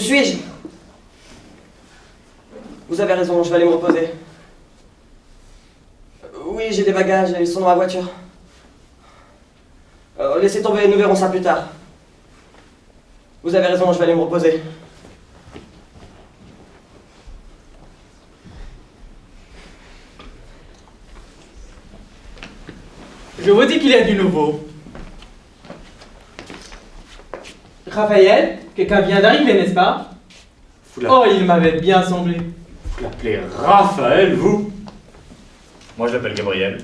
suis-je? Vous avez raison, je vais aller me reposer. Oui, j'ai des bagages, ils sont dans ma voiture. Laissez tomber, nous verrons ça plus tard. Vous avez raison, je vais aller me reposer. Je vous dis qu'il y a du nouveau. Raphaël, quelqu'un vient d'arriver, n'est-ce pas? Oh, il m'avait bien semblé. Vous l'appelez Raphaël, vous? Moi, je l'appelle Gabriel.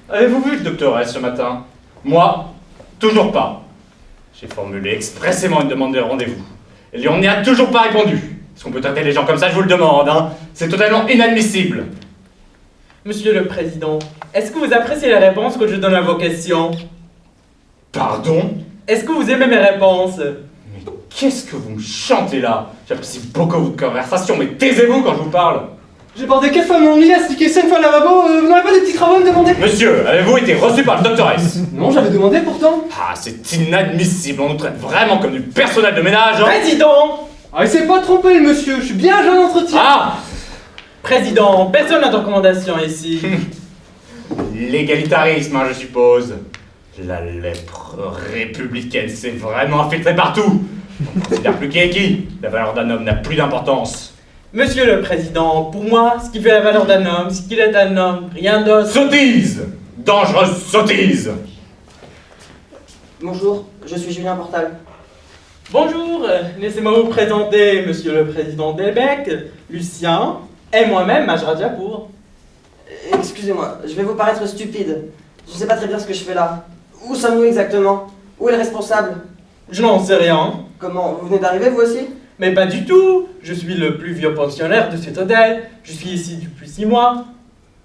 Avez-vous vu le docteur S ce matin? Moi, toujours pas. J'ai formulé expressément une demande de rendez-vous. Et lui, on n'y a toujours pas répondu. Est-ce qu'on peut traiter les gens comme ça, je vous le demande, hein? C'est totalement inadmissible. Monsieur le Président, est-ce que vous appréciez les réponses que je donne à vos questions? Pardon? Est-ce que vous aimez mes réponses? Mais qu'est-ce que vous me chantez là? J'apprécie beaucoup votre conversation, mais taisez-vous quand je vous parle. J'ai porté 4 fois mon lit, astiqué 5 fois le lavabo, vous n'aurez pas des petits travaux à me demander? Monsieur, avez-vous été reçu par le docteur S? Non, j'avais demandé pourtant. Ah, c'est inadmissible, on nous traite vraiment comme du personnel de ménage, hein? Président! Ah, il s'est pas trompé le monsieur, je suis bien agent d'entretien. Ah! Président, personne n'a de recommandation ici. L'égalitarisme, hein, je suppose. La lèpre républicaine s'est vraiment infiltrée partout. On ne considère plus qui est qui. La valeur d'un homme n'a plus d'importance. Monsieur le Président, pour moi, ce qui fait la valeur d'un homme, c'est qu'il est un homme, rien d'autre. Sottise! Dangereuse sottise! Bonjour, je suis Julien Portal. Bonjour, laissez-moi vous présenter Monsieur le Président Delbecq, Lucien, et moi-même, Majra Diapour. Excusez-moi, je vais vous paraître stupide. Je ne sais pas très bien ce que je fais là. Où sommes-nous exactement? Où est le responsable? Je n'en sais rien, Comment? Vous venez d'arriver, vous aussi? mais pas du tout. Je suis le plus vieux pensionnaire de cet hôtel. Je suis ici depuis 6 mois.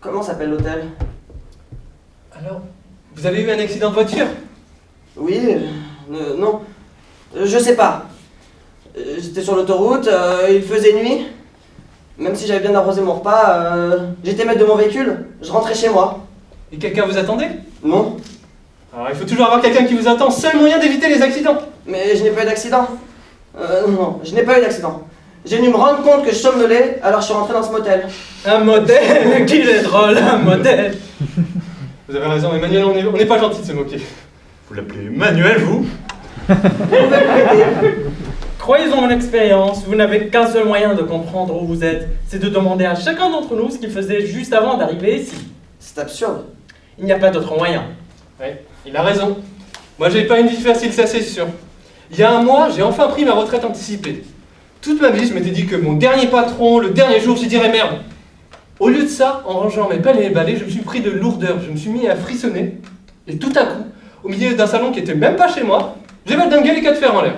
Comment s'appelle l'hôtel? Alors, vous avez eu un accident de voiture? Oui, non. Je sais pas. J'étais sur l'autoroute, il faisait nuit. Même si j'avais bien arrosé mon repas, j'étais maître de mon véhicule, je rentrais chez moi. Et quelqu'un vous attendait? Non, Alors, il faut toujours avoir quelqu'un qui vous attend, seul moyen d'éviter les accidents. mais je n'ai pas eu d'accident. Non, je n'ai pas eu d'accident. J'ai dû me rendre compte que je somnolais, alors je suis rentré dans ce motel. Un modèle, qu'il est drôle, un modèle. Vous avez raison, Emmanuel, on n'est pas gentil de se moquer. Vous l'appelez Manuel, vous? Croyez en mon expérience, vous n'avez qu'un seul moyen de comprendre où vous êtes, c'est de demander à chacun d'entre nous ce qu'il faisait juste avant d'arriver ici. C'est absurde. Il n'y a pas d'autre moyen. Ouais, il a raison. Moi, j'ai pas une vie facile, ça c'est sûr. Il y a un mois, j'ai enfin pris ma retraite anticipée. Toute ma vie, je m'étais dit que mon dernier patron, le dernier jour, j'y dirais merde. Au lieu de ça, en rangeant mes pelles et mes balais, je me suis pris de lourdeur, je me suis mis à frissonner. Et tout à coup, au milieu d'un salon qui était même pas chez moi, j'ai valdingué les 4 fers en l'air.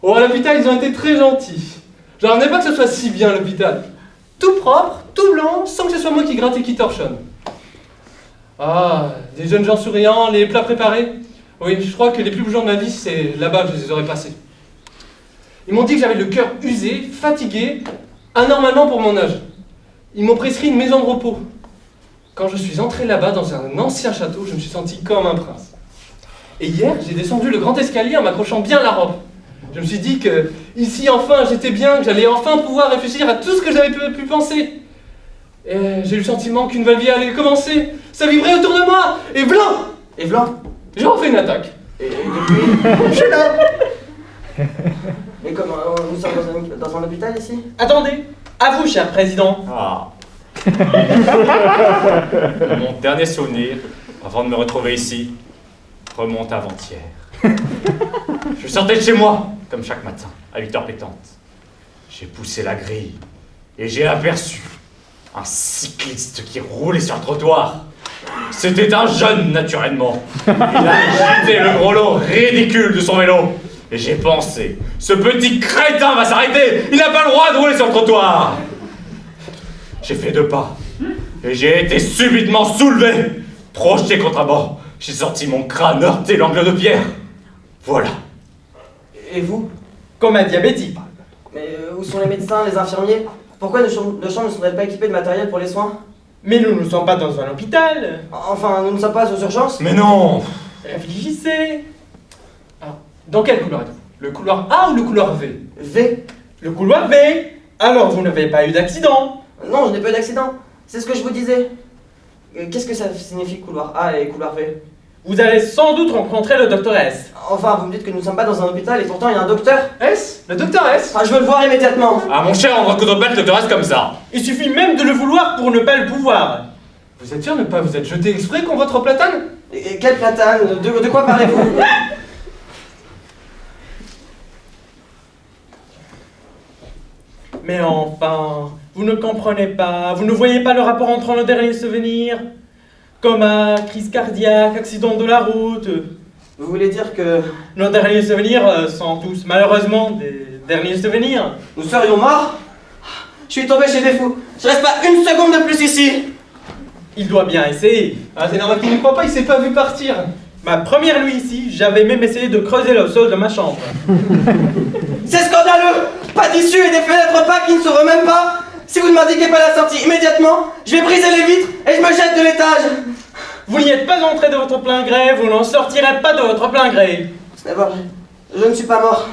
Oh, à l'hôpital, ils ont été très gentils. J'en revenais pas que ce soit si bien, l'hôpital. Tout propre, tout blanc, sans que ce soit moi qui gratte et qui torchonne. Ah, des jeunes gens souriants, les plats préparés. Oui, je crois que les plus beaux jours de ma vie, c'est là-bas que je les aurais passés. Ils m'ont dit que j'avais le cœur usé, fatigué, anormalement pour mon âge. Ils m'ont prescrit une maison de repos. Quand je suis entré là-bas, dans un ancien château, je me suis senti comme un prince. Et hier, j'ai descendu le grand escalier en m'accrochant bien à la robe. Je me suis dit que, ici enfin, j'étais bien, que j'allais enfin pouvoir réfléchir à tout ce que j'avais pu penser. Et j'ai eu le sentiment qu'une nouvelle vie allait commencer. Ça vibrait autour de moi. Et blanc! Et blanc? J'ai refait une attaque. Et depuis, je suis là. Et comment? Nous sommes dans un hôpital ici? Attendez, à vous, cher président. Ah. Mon dernier souvenir, avant de me retrouver ici, remonte à avant-hier. Je sortais de chez moi, comme chaque matin, à 8h pétantes. J'ai poussé la grille et j'ai aperçu un cycliste qui roulait sur le trottoir. C'était un jeune, naturellement. Il a jeté le gros lot ridicule de son vélo. Et j'ai pensé, ce petit crétin va s'arrêter. Il n'a pas le droit de rouler sur le trottoir. J'ai fait 2 pas. Et j'ai été subitement soulevé, projeté contre un banc. J'ai sorti mon crâne heurter l'angle de pierre. Voilà. Et vous? Comme un diabétique. Mais où sont les médecins, les infirmiers? Pourquoi nos chambres ne sont-elles pas équipées de matériel pour les soins? Mais nous ne sommes pas dans un hôpital. Enfin, nous ne sommes pas aux urgences? Mais non! Réfléchissez. Alors, dans quelle couleur êtes-vous? Le couloir A ou le couloir V? V. Le couloir B. Alors vous n'avez pas eu d'accident? Non, je n'ai pas eu d'accident. C'est ce que je vous disais. Qu'est-ce que ça signifie couloir A et couloir V? Vous allez sans doute rencontrer le docteur S. Enfin, vous me dites que nous ne sommes pas dans un hôpital et pourtant il y a un docteur. S? Le docteur S? Ah, je veux le voir immédiatement. Ah mon cher, on ne recoudre pas le docteur S comme ça. Il suffit même de le vouloir pour ne pas le pouvoir. Vous êtes sûr de ne pas vous être jeté exprès contre votre platane? Et quel platane? De quoi parlez-vous? Mais enfin, vous ne comprenez pas, vous ne voyez pas le rapport entre nos derniers souvenirs? Coma, crise cardiaque, accident de la route. Vous voulez dire que Nos derniers souvenirs sont tous malheureusement des derniers souvenirs. nous serions morts? Je suis tombé chez des fous. Je reste pas une seconde de plus ici. Il doit bien essayer. Ah, c'est normal qu'il ne croit pas, il s'est pas vu partir. Ma première nuit ici, j'avais même essayé de creuser le sol de ma chambre. C'est scandaleux. Pas d'issue et des fenêtres pas qui ne s'ouvrent même pas. Si vous ne m'indiquez pas la sortie immédiatement, je vais briser les vitres et je me jette de l'étage. Vous n'y êtes pas entré de votre plein gré, vous n'en sortirez pas de votre plein gré. D'abord, je ne suis pas mort.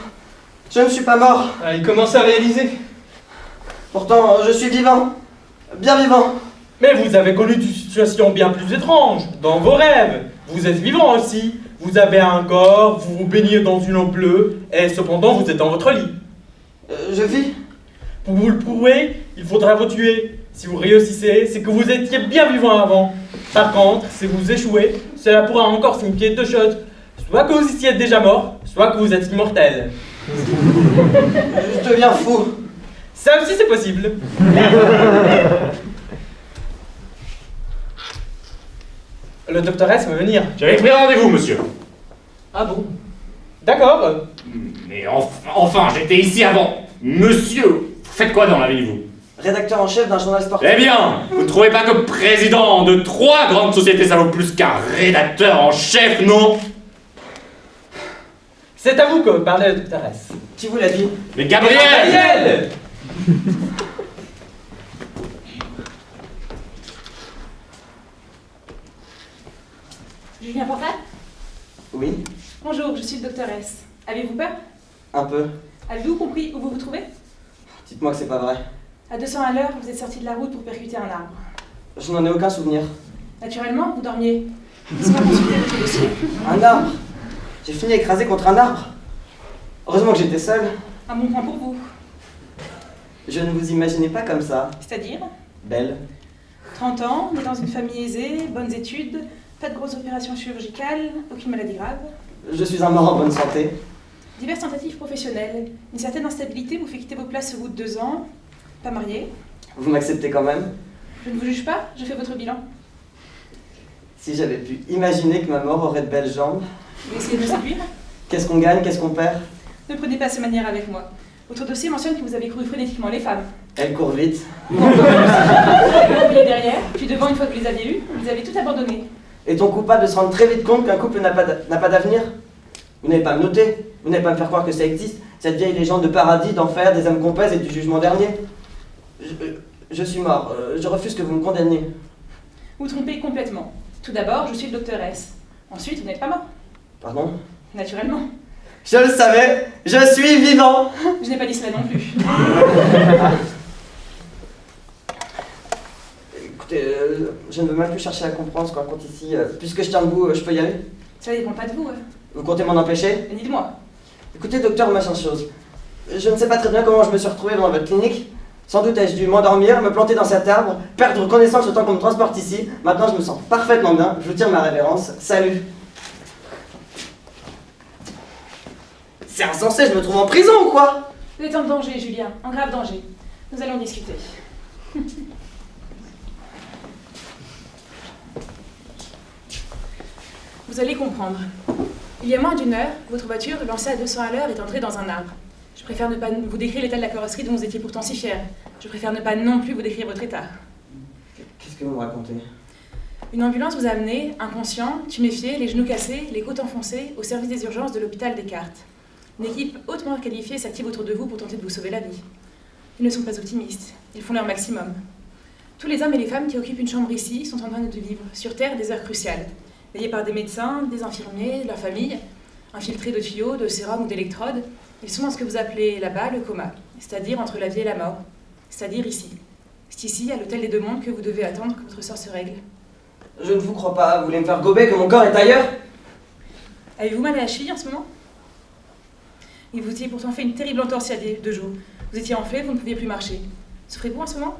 Je ne suis pas mort. Ah, il commence à réaliser. Pourtant, je suis vivant. Bien vivant. Mais vous avez connu des situations bien plus étranges, dans vos rêves. Vous êtes vivant aussi. Vous avez un corps, vous vous baignez dans une eau bleue, et cependant vous êtes dans votre lit. Je vis. Pour vous le prouver, il faudra vous tuer. Si vous réussissez, c'est que vous étiez bien vivant avant. Par contre, si vous échouez, cela pourra encore signifier deux choses. Soit que vous étiez déjà mort, soit que vous êtes immortel. Je deviens fou. Ça aussi c'est possible. Le docteur S va venir. J'avais pris rendez-vous, monsieur. Ah bon? D'accord. Mais enfin, j'étais ici avant. Monsieur, vous faites quoi dans la vie, vous? Rédacteur en chef d'un journal sportif. Eh bien, vous ne trouvez pas que président de 3 grandes sociétés, ça vaut plus qu'un rédacteur en chef, non? C'est à vous que parlait le docteur S. Qui vous l'a dit? Mais Gabriel! Gabriel! Julien Portal? Oui, Bonjour, je suis le docteur S. Avez-vous peur? un peu. Avez-vous compris où vous vous trouvez? Dites-moi que c'est pas vrai. À 200 à l'heure, vous êtes sorti de la route pour percuter un arbre. Je n'en ai aucun souvenir. Naturellement, vous dormiez. Laissez-moi consulter votre dossier. Un arbre. J'ai fini écrasé contre un arbre. Heureusement que j'étais seul. Un bon point pour vous. Je ne vous imaginais pas comme ça. C'est-à-dire Belle. 30 ans, né dans une famille aisée, bonnes études, pas de grosses opérations chirurgicales, aucune maladie grave. Je suis un mort en bonne santé. Diverses tentatives professionnelles. Une certaine instabilité vous fait quitter vos places au bout de 2 ans. Pas marié. Vous m'acceptez quand même? Je ne vous juge pas, je fais votre bilan. Si j'avais pu imaginer que ma mort aurait de belles jambes. Vous essayez de me séduire? Qu'est-ce qu'on gagne? Qu'est-ce qu'on perd? Ne prenez pas ces manières avec moi. Votre dossier mentionne que vous avez couru frénétiquement les femmes. Elle court vite. Vous couriez derrière, puis devant une fois que vous les aviez eues, vous avez tout abandonné. Est-on coupable de se rendre très vite compte qu'un couple n'a pas d'avenir? Vous n'allez pas me noter. Vous n'allez pas me faire croire que ça existe. Cette vieille légende de paradis, d'enfer, des âmes qu'on pèse et du jugement dernier. Je suis mort. Je refuse que vous me condamniez. Vous trompez complètement. Tout d'abord, je suis le docteur S. Ensuite, vous n'êtes pas mort. Pardon? Naturellement. Je le savais. Je suis vivant. Je n'ai pas dit cela non plus. Écoutez, je ne veux même plus chercher à comprendre ce qu'on raconte ici. Puisque je tiens debout, je peux y aller? Cela dépend pas de vous. Vous comptez m'en empêcher? Ni de moi. Écoutez, docteur, machin chose. Je ne sais pas très bien comment je me suis retrouvé dans votre clinique. Sans doute ai-je dû m'endormir, me planter dans cet arbre, perdre connaissance le temps qu'on me transporte ici. Maintenant, je me sens parfaitement bien. Je vous tire ma révérence. Salut. C'est insensé, je me trouve en prison ou quoi? Vous êtes en danger, Julien. En grave danger. Nous allons discuter. Vous allez comprendre. Il y a moins d'1 heure, votre voiture, lancée à 200 à l'heure, est entrée dans un arbre. Je préfère ne pas vous décrire l'état de la carrosserie dont vous étiez pourtant si fier. Je préfère ne pas non plus vous décrire votre état. Qu'est-ce que vous me racontez? Une ambulance vous a amené, inconscient, tuméfié, les genoux cassés, les côtes enfoncées, au service des urgences de l'hôpital Descartes. Une équipe hautement qualifiée s'active autour de vous pour tenter de vous sauver la vie. Ils ne sont pas optimistes, ils font leur maximum. Tous les hommes et les femmes qui occupent une chambre ici sont en train de vivre, sur Terre, des heures cruciales. Veillés par des médecins, des infirmiers, leurs familles. Infiltrés de tuyaux, de sérum ou d'électrodes, ils sont dans ce que vous appelez là-bas le coma, c'est-à-dire entre la vie et la mort, c'est-à-dire ici. C'est ici, à l'hôtel des Deux Mondes, que vous devez attendre que votre sort se règle. Je ne vous crois pas, vous voulez me faire gober que mon corps est ailleurs? Avez-vous mal à la cheville en ce moment? Il vous y pourtant fait une terrible entorse il y a 2 jours. Vous étiez enflé, vous ne pouviez plus marcher. Souffrez-vous en ce moment?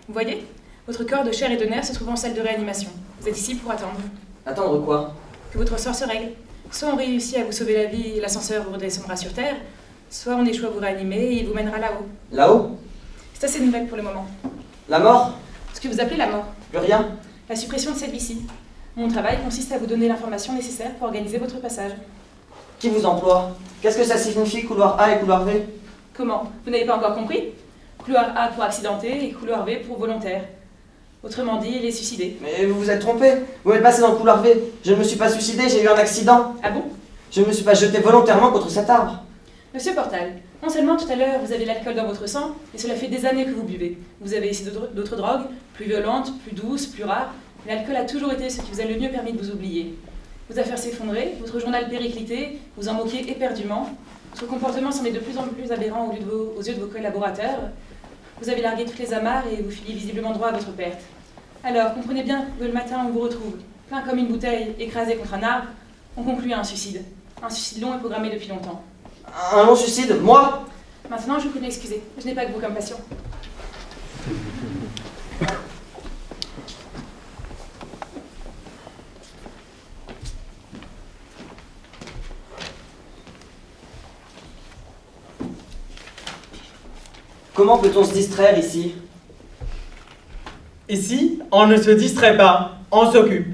Vous voyez? Votre corps de chair et de nerfs se trouve en salle de réanimation. Vous êtes ici pour attendre. Attendre quoi? Que votre sort se règle. Soit on réussit à vous sauver la vie et l'ascenseur vous redescendra sur Terre, soit on échoue à vous réanimer et il vous mènera là-haut. Là-haut? C'est assez nouvelle pour le moment. La mort? Ce que vous appelez la mort. Plus rien? La suppression de cette vie-ci. Mon travail consiste à vous donner l'information nécessaire pour organiser votre passage. Qui vous emploie? Qu'est-ce que ça signifie couloir A et couloir V? Comment? Vous n'avez pas encore compris? Couloir A pour accidenté et couloir V pour volontaire. Autrement dit, il est suicidé. Mais vous vous êtes trompé. Vous m'êtes passé dans le couloir V. Je ne me suis pas suicidé, j'ai eu un accident. Ah bon? Je ne me suis pas jeté volontairement contre cet arbre. Monsieur Portal, non seulement tout à l'heure vous avez l'alcool dans votre sang, et cela fait des années que vous buvez. Vous avez essayé d'autres drogues, plus violentes, plus douces, plus rares, mais l'alcool a toujours été ce qui vous a le mieux permis de vous oublier. Vos affaires s'effondrer, votre journal périclité, vous en moquiez éperdument, votre comportement semblait de plus en plus aberrant aux yeux de vos collaborateurs, vous avez largué toutes les amarres et vous filiez visiblement droit à votre perte. Alors, comprenez bien que le matin on vous retrouve, plein comme une bouteille, écrasé contre un arbre, on conclut à un suicide. Un suicide long et programmé depuis longtemps. Un long suicide? Moi? Maintenant, je vous prie de m'excuser. Je n'ai pas que vous comme patient. Comment peut-on se distraire ici? Ici, on ne se distrait pas, on s'occupe.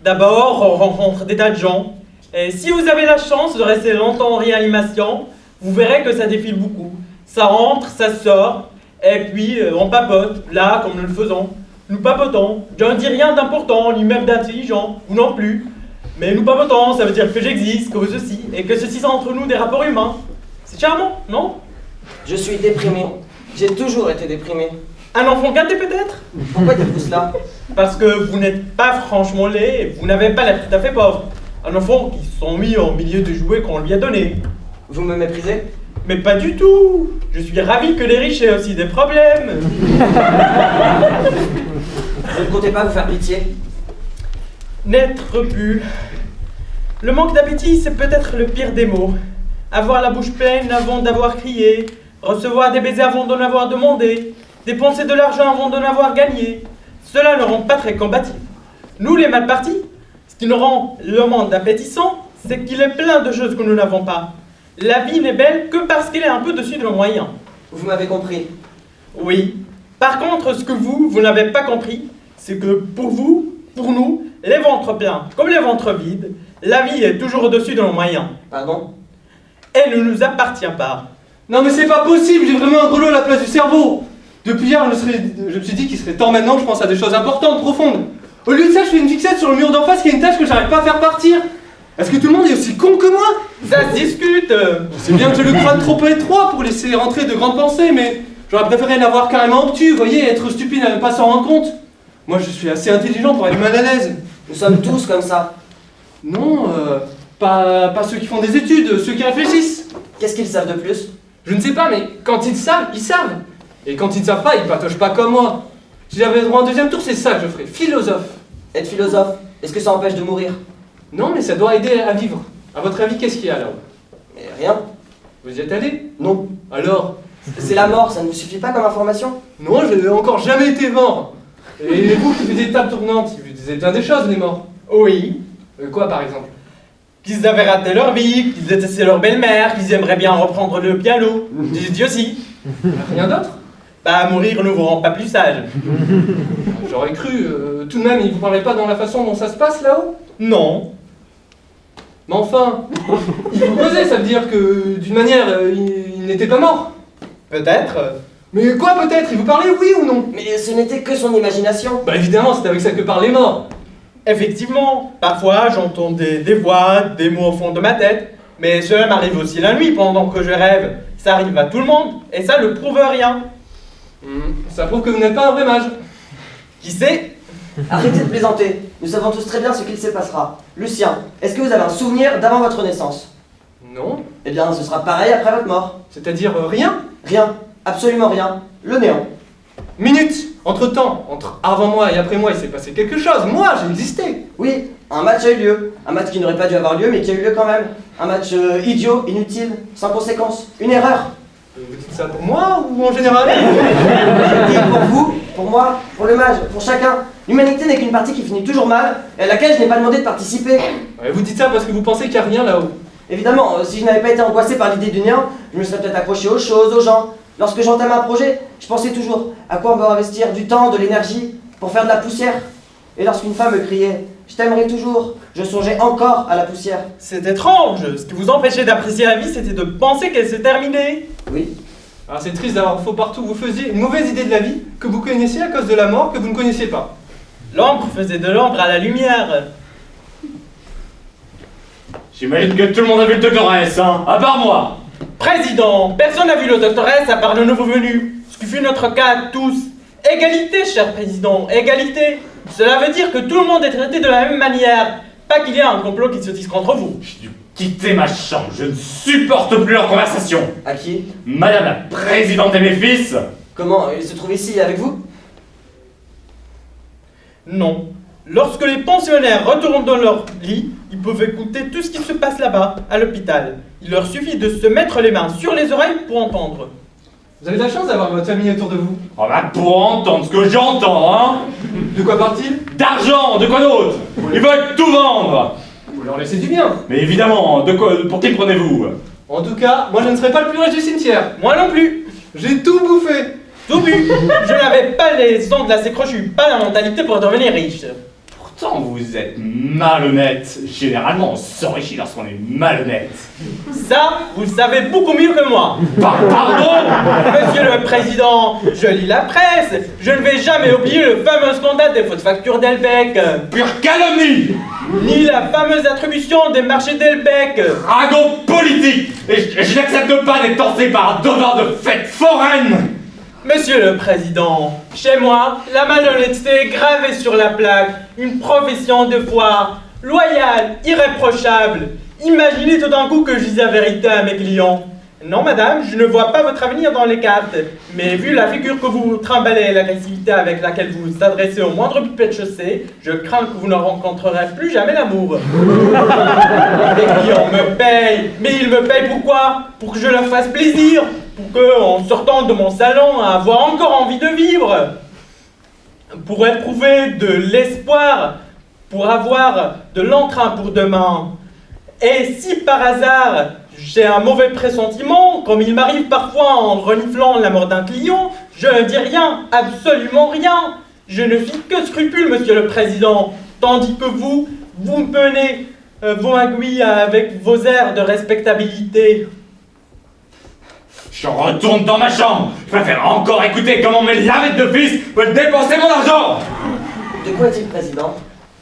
D'abord, on rencontre des tas de gens. Et si vous avez la chance de rester longtemps en réanimation, vous verrez que ça défile beaucoup. Ça rentre, ça sort, et puis on papote, là, comme nous le faisons. Nous papotons. Je ne dis rien d'important, ni même d'intelligent, vous non plus. Mais nous papotons, ça veut dire que j'existe, que vous aussi, et que ceci sont entre nous des rapports humains. C'est charmant, non? Je suis déprimé. J'ai toujours été déprimé. Un enfant gâté peut-être? Pourquoi dites-vous cela? Parce que vous n'êtes pas franchement laid, et vous n'avez pas l'air tout à fait pauvre. Un enfant qui se sont mis en milieu de jouets qu'on lui a donné. Vous me méprisez? Mais pas du tout. Je suis ravi que les riches aient aussi des problèmes. Je ne comptais pas vous faire pitié. N'être plus. Le manque d'appétit, c'est peut-être le pire des maux. Avoir la bouche pleine avant d'avoir crié, recevoir des baisers avant d'en avoir demandé, dépenser de l'argent avant d'en avoir gagné. Cela ne rend pas très combatif. Nous, les mal partis, ce qui nous rend le monde appétissant, c'est qu'il est plein de choses que nous n'avons pas. La vie n'est belle que parce qu'elle est un peu dessus de nos moyens. Vous m'avez compris. Oui. Par contre, ce que vous n'avez pas compris, c'est que pour vous, pour nous, les ventres pleins comme les ventres vides, la vie est toujours au-dessus de nos moyens. Pardon? Elle ne nous appartient pas. Non mais c'est pas possible, j'ai vraiment un grelot à la place du cerveau. Depuis hier, je me suis dit qu'il serait temps maintenant que je pense à des choses importantes, profondes. Au lieu de ça, je fais une fixette sur le mur d'en face qui est une tâche que j'arrive pas à faire partir. Est-ce que tout le monde est aussi con que moi? Ça se discute. C'est bien que j'ai le crâne trop étroit pour laisser rentrer de grandes pensées, mais j'aurais préféré l'avoir carrément obtus, vous voyez, être stupide à ne pas s'en rendre compte. Moi, je suis assez intelligent pour être mal à l'aise. Nous sommes tous comme ça. Non, pas ceux qui font des études, ceux qui réfléchissent. Qu'est-ce qu'ils savent de plus? Je ne sais pas, mais quand ils savent, ils savent. Et quand ils ne savent pas, ils patochent pas comme moi. Si j'avais droit à un deuxième tour, c'est ça que je ferais, philosophe. Être philosophe, est-ce que ça empêche de mourir? Non, mais ça doit aider à vivre. À votre avis, qu'est-ce qu'il y a là-haut? Mais rien. Vous y êtes allé? Non. Alors? C'est la mort, ça ne vous suffit pas comme information? Non, je n'ai encore jamais été mort. Et vous qui faites des tables tournantes, vous disiez bien des choses, les morts. Oui. Quoi par exemple? Qu'ils avaient raté leur vie, qu'ils détestaient leur belle-mère, qu'ils aimeraient bien reprendre le piano. Des idioties. Rien d'autre? Bah, mourir ne vous rend pas plus sage. J'aurais cru. Tout de même, il vous parlait pas dans la façon dont ça se passe là-haut? Non. Mais enfin, il vous causait, ça veut dire que d'une manière, il n'était pas mort. Peut-être. Mais quoi peut-être? Il vous parlait oui ou non? Mais ce n'était que son imagination. Bah évidemment, c'est avec ça que parlent les morts. Effectivement, parfois j'entends des voix, des mots au fond de ma tête, mais cela m'arrive aussi la nuit pendant que je rêve. Ça arrive à tout le monde, et ça ne prouve rien. Ça prouve que vous n'êtes pas un vrai mage. Qui sait? Arrêtez de plaisanter. Nous savons tous très bien ce qu'il se passera. Lucien, est-ce que vous avez un souvenir d'avant votre naissance? Non. Eh bien, ce sera pareil après votre mort. C'est-à-dire rien? Rien, absolument rien. Le néant. Minute. Entre-temps, entre avant moi et après moi, il s'est passé quelque chose. Moi, j'ai existé. Oui, un match a eu lieu. Un match qui n'aurait pas dû avoir lieu, mais qui a eu lieu quand même. Un match idiot, inutile, sans conséquence. Une erreur. Vous dites ça pour moi ou en général? Je dis pour vous, pour moi, pour le mage, pour chacun. L'humanité n'est qu'une partie qui finit toujours mal, et à laquelle je n'ai pas demandé de participer. Ouais, vous dites ça parce que vous pensez qu'il n'y a rien là-haut. Évidemment, si je n'avais pas été angoissé par l'idée du néant, je me serais peut-être accroché aux choses, aux gens. Lorsque j'entame un projet, je pensais toujours à quoi on va investir du temps, de l'énergie, pour faire de la poussière. Et lorsqu'une femme me criait « Je t'aimerai toujours », je songeais encore à la poussière. C'est étrange. Ce qui vous empêchait d'apprécier la vie, c'était de penser qu'elle se terminait. Oui, Alors c'est triste d'avoir faux partout. Vous faisiez une mauvaise idée de la vie que vous connaissiez à cause de la mort que vous ne connaissiez pas. L'ombre faisait de l'ombre à la lumière. J'imagine que tout le monde a vu le doctoresse, hein, à part moi. Président, personne n'a vu le doctoresse à part le nouveau venu. Ce qui fut notre cas à tous. Égalité, cher président, égalité. Cela veut dire que tout le monde est traité de la même manière. Pas qu'il y ait un complot qui se tisse contre vous. J'ai dû quitter ma chambre, je ne supporte plus leur conversation. à qui? Madame la présidente et mes fils. Comment? Il se trouve ici avec vous? Non. Lorsque les pensionnaires retournent dans leur lit, ils peuvent écouter tout ce qui se passe là-bas, à l'hôpital. Il leur suffit de se mettre les mains sur les oreilles pour entendre. Vous avez de la chance d'avoir votre famille autour de vous. Oh bah pour entendre ce que j'entends, hein. De quoi parle-t-il? D'argent, de quoi d'autre? Ils veulent tout vendre. Vous leur laissez du bien. Mais évidemment, de quoi, pour qui prenez-vous? En tout cas, moi je ne serai pas le plus riche du cimetière. Moi non plus. J'ai tout bouffé. Tout bu. Je n'avais pas les ongles assez crochus, pas la mentalité pour devenir riche. Pourtant, vous êtes malhonnête. Généralement, on s'enrichit lorsqu'on est malhonnête. Ça, vous le savez beaucoup mieux que moi. Pardon? Monsieur le Président, je lis la presse. Je ne vais jamais oublier le fameux scandale des fausses factures d'Elbec. Pure calomnie! Ni la fameuse attribution des marchés d'Elbec. Dragon politique! Et je n'accepte pas d'être tenté par un devoir de fête foraine! Monsieur le Président, chez moi, la malhonnêteté est gravée sur la plaque. Une profession de foi, loyale, irréprochable. Imaginez tout d'un coup que je dise la vérité à mes clients. Non, madame, je ne vois pas votre avenir dans les cartes. Mais vu la figure que vous trimballez et l'agressivité avec laquelle vous vous adressez au moindre pipet de chaussée, je crains que vous ne rencontrerez plus jamais l'amour. Les clients me payent. Mais ils me payent pourquoi? Pour que je leur fasse plaisir. Pour que, en sortant de mon salon, avoir encore envie de vivre. Pour éprouver de l'espoir. Pour avoir de l'entrain pour demain. Et si par hasard, j'ai un mauvais pressentiment, comme il m'arrive parfois en reniflant la mort d'un client, je ne dis rien, absolument rien. Je ne suis que scrupule, monsieur le président, tandis que vous menez vos aiguilles avec vos airs de respectabilité. Je retourne dans ma chambre. Je préfère encore écouter comment mes lavettes de fils veulent dépenser mon argent. De quoi est-il président?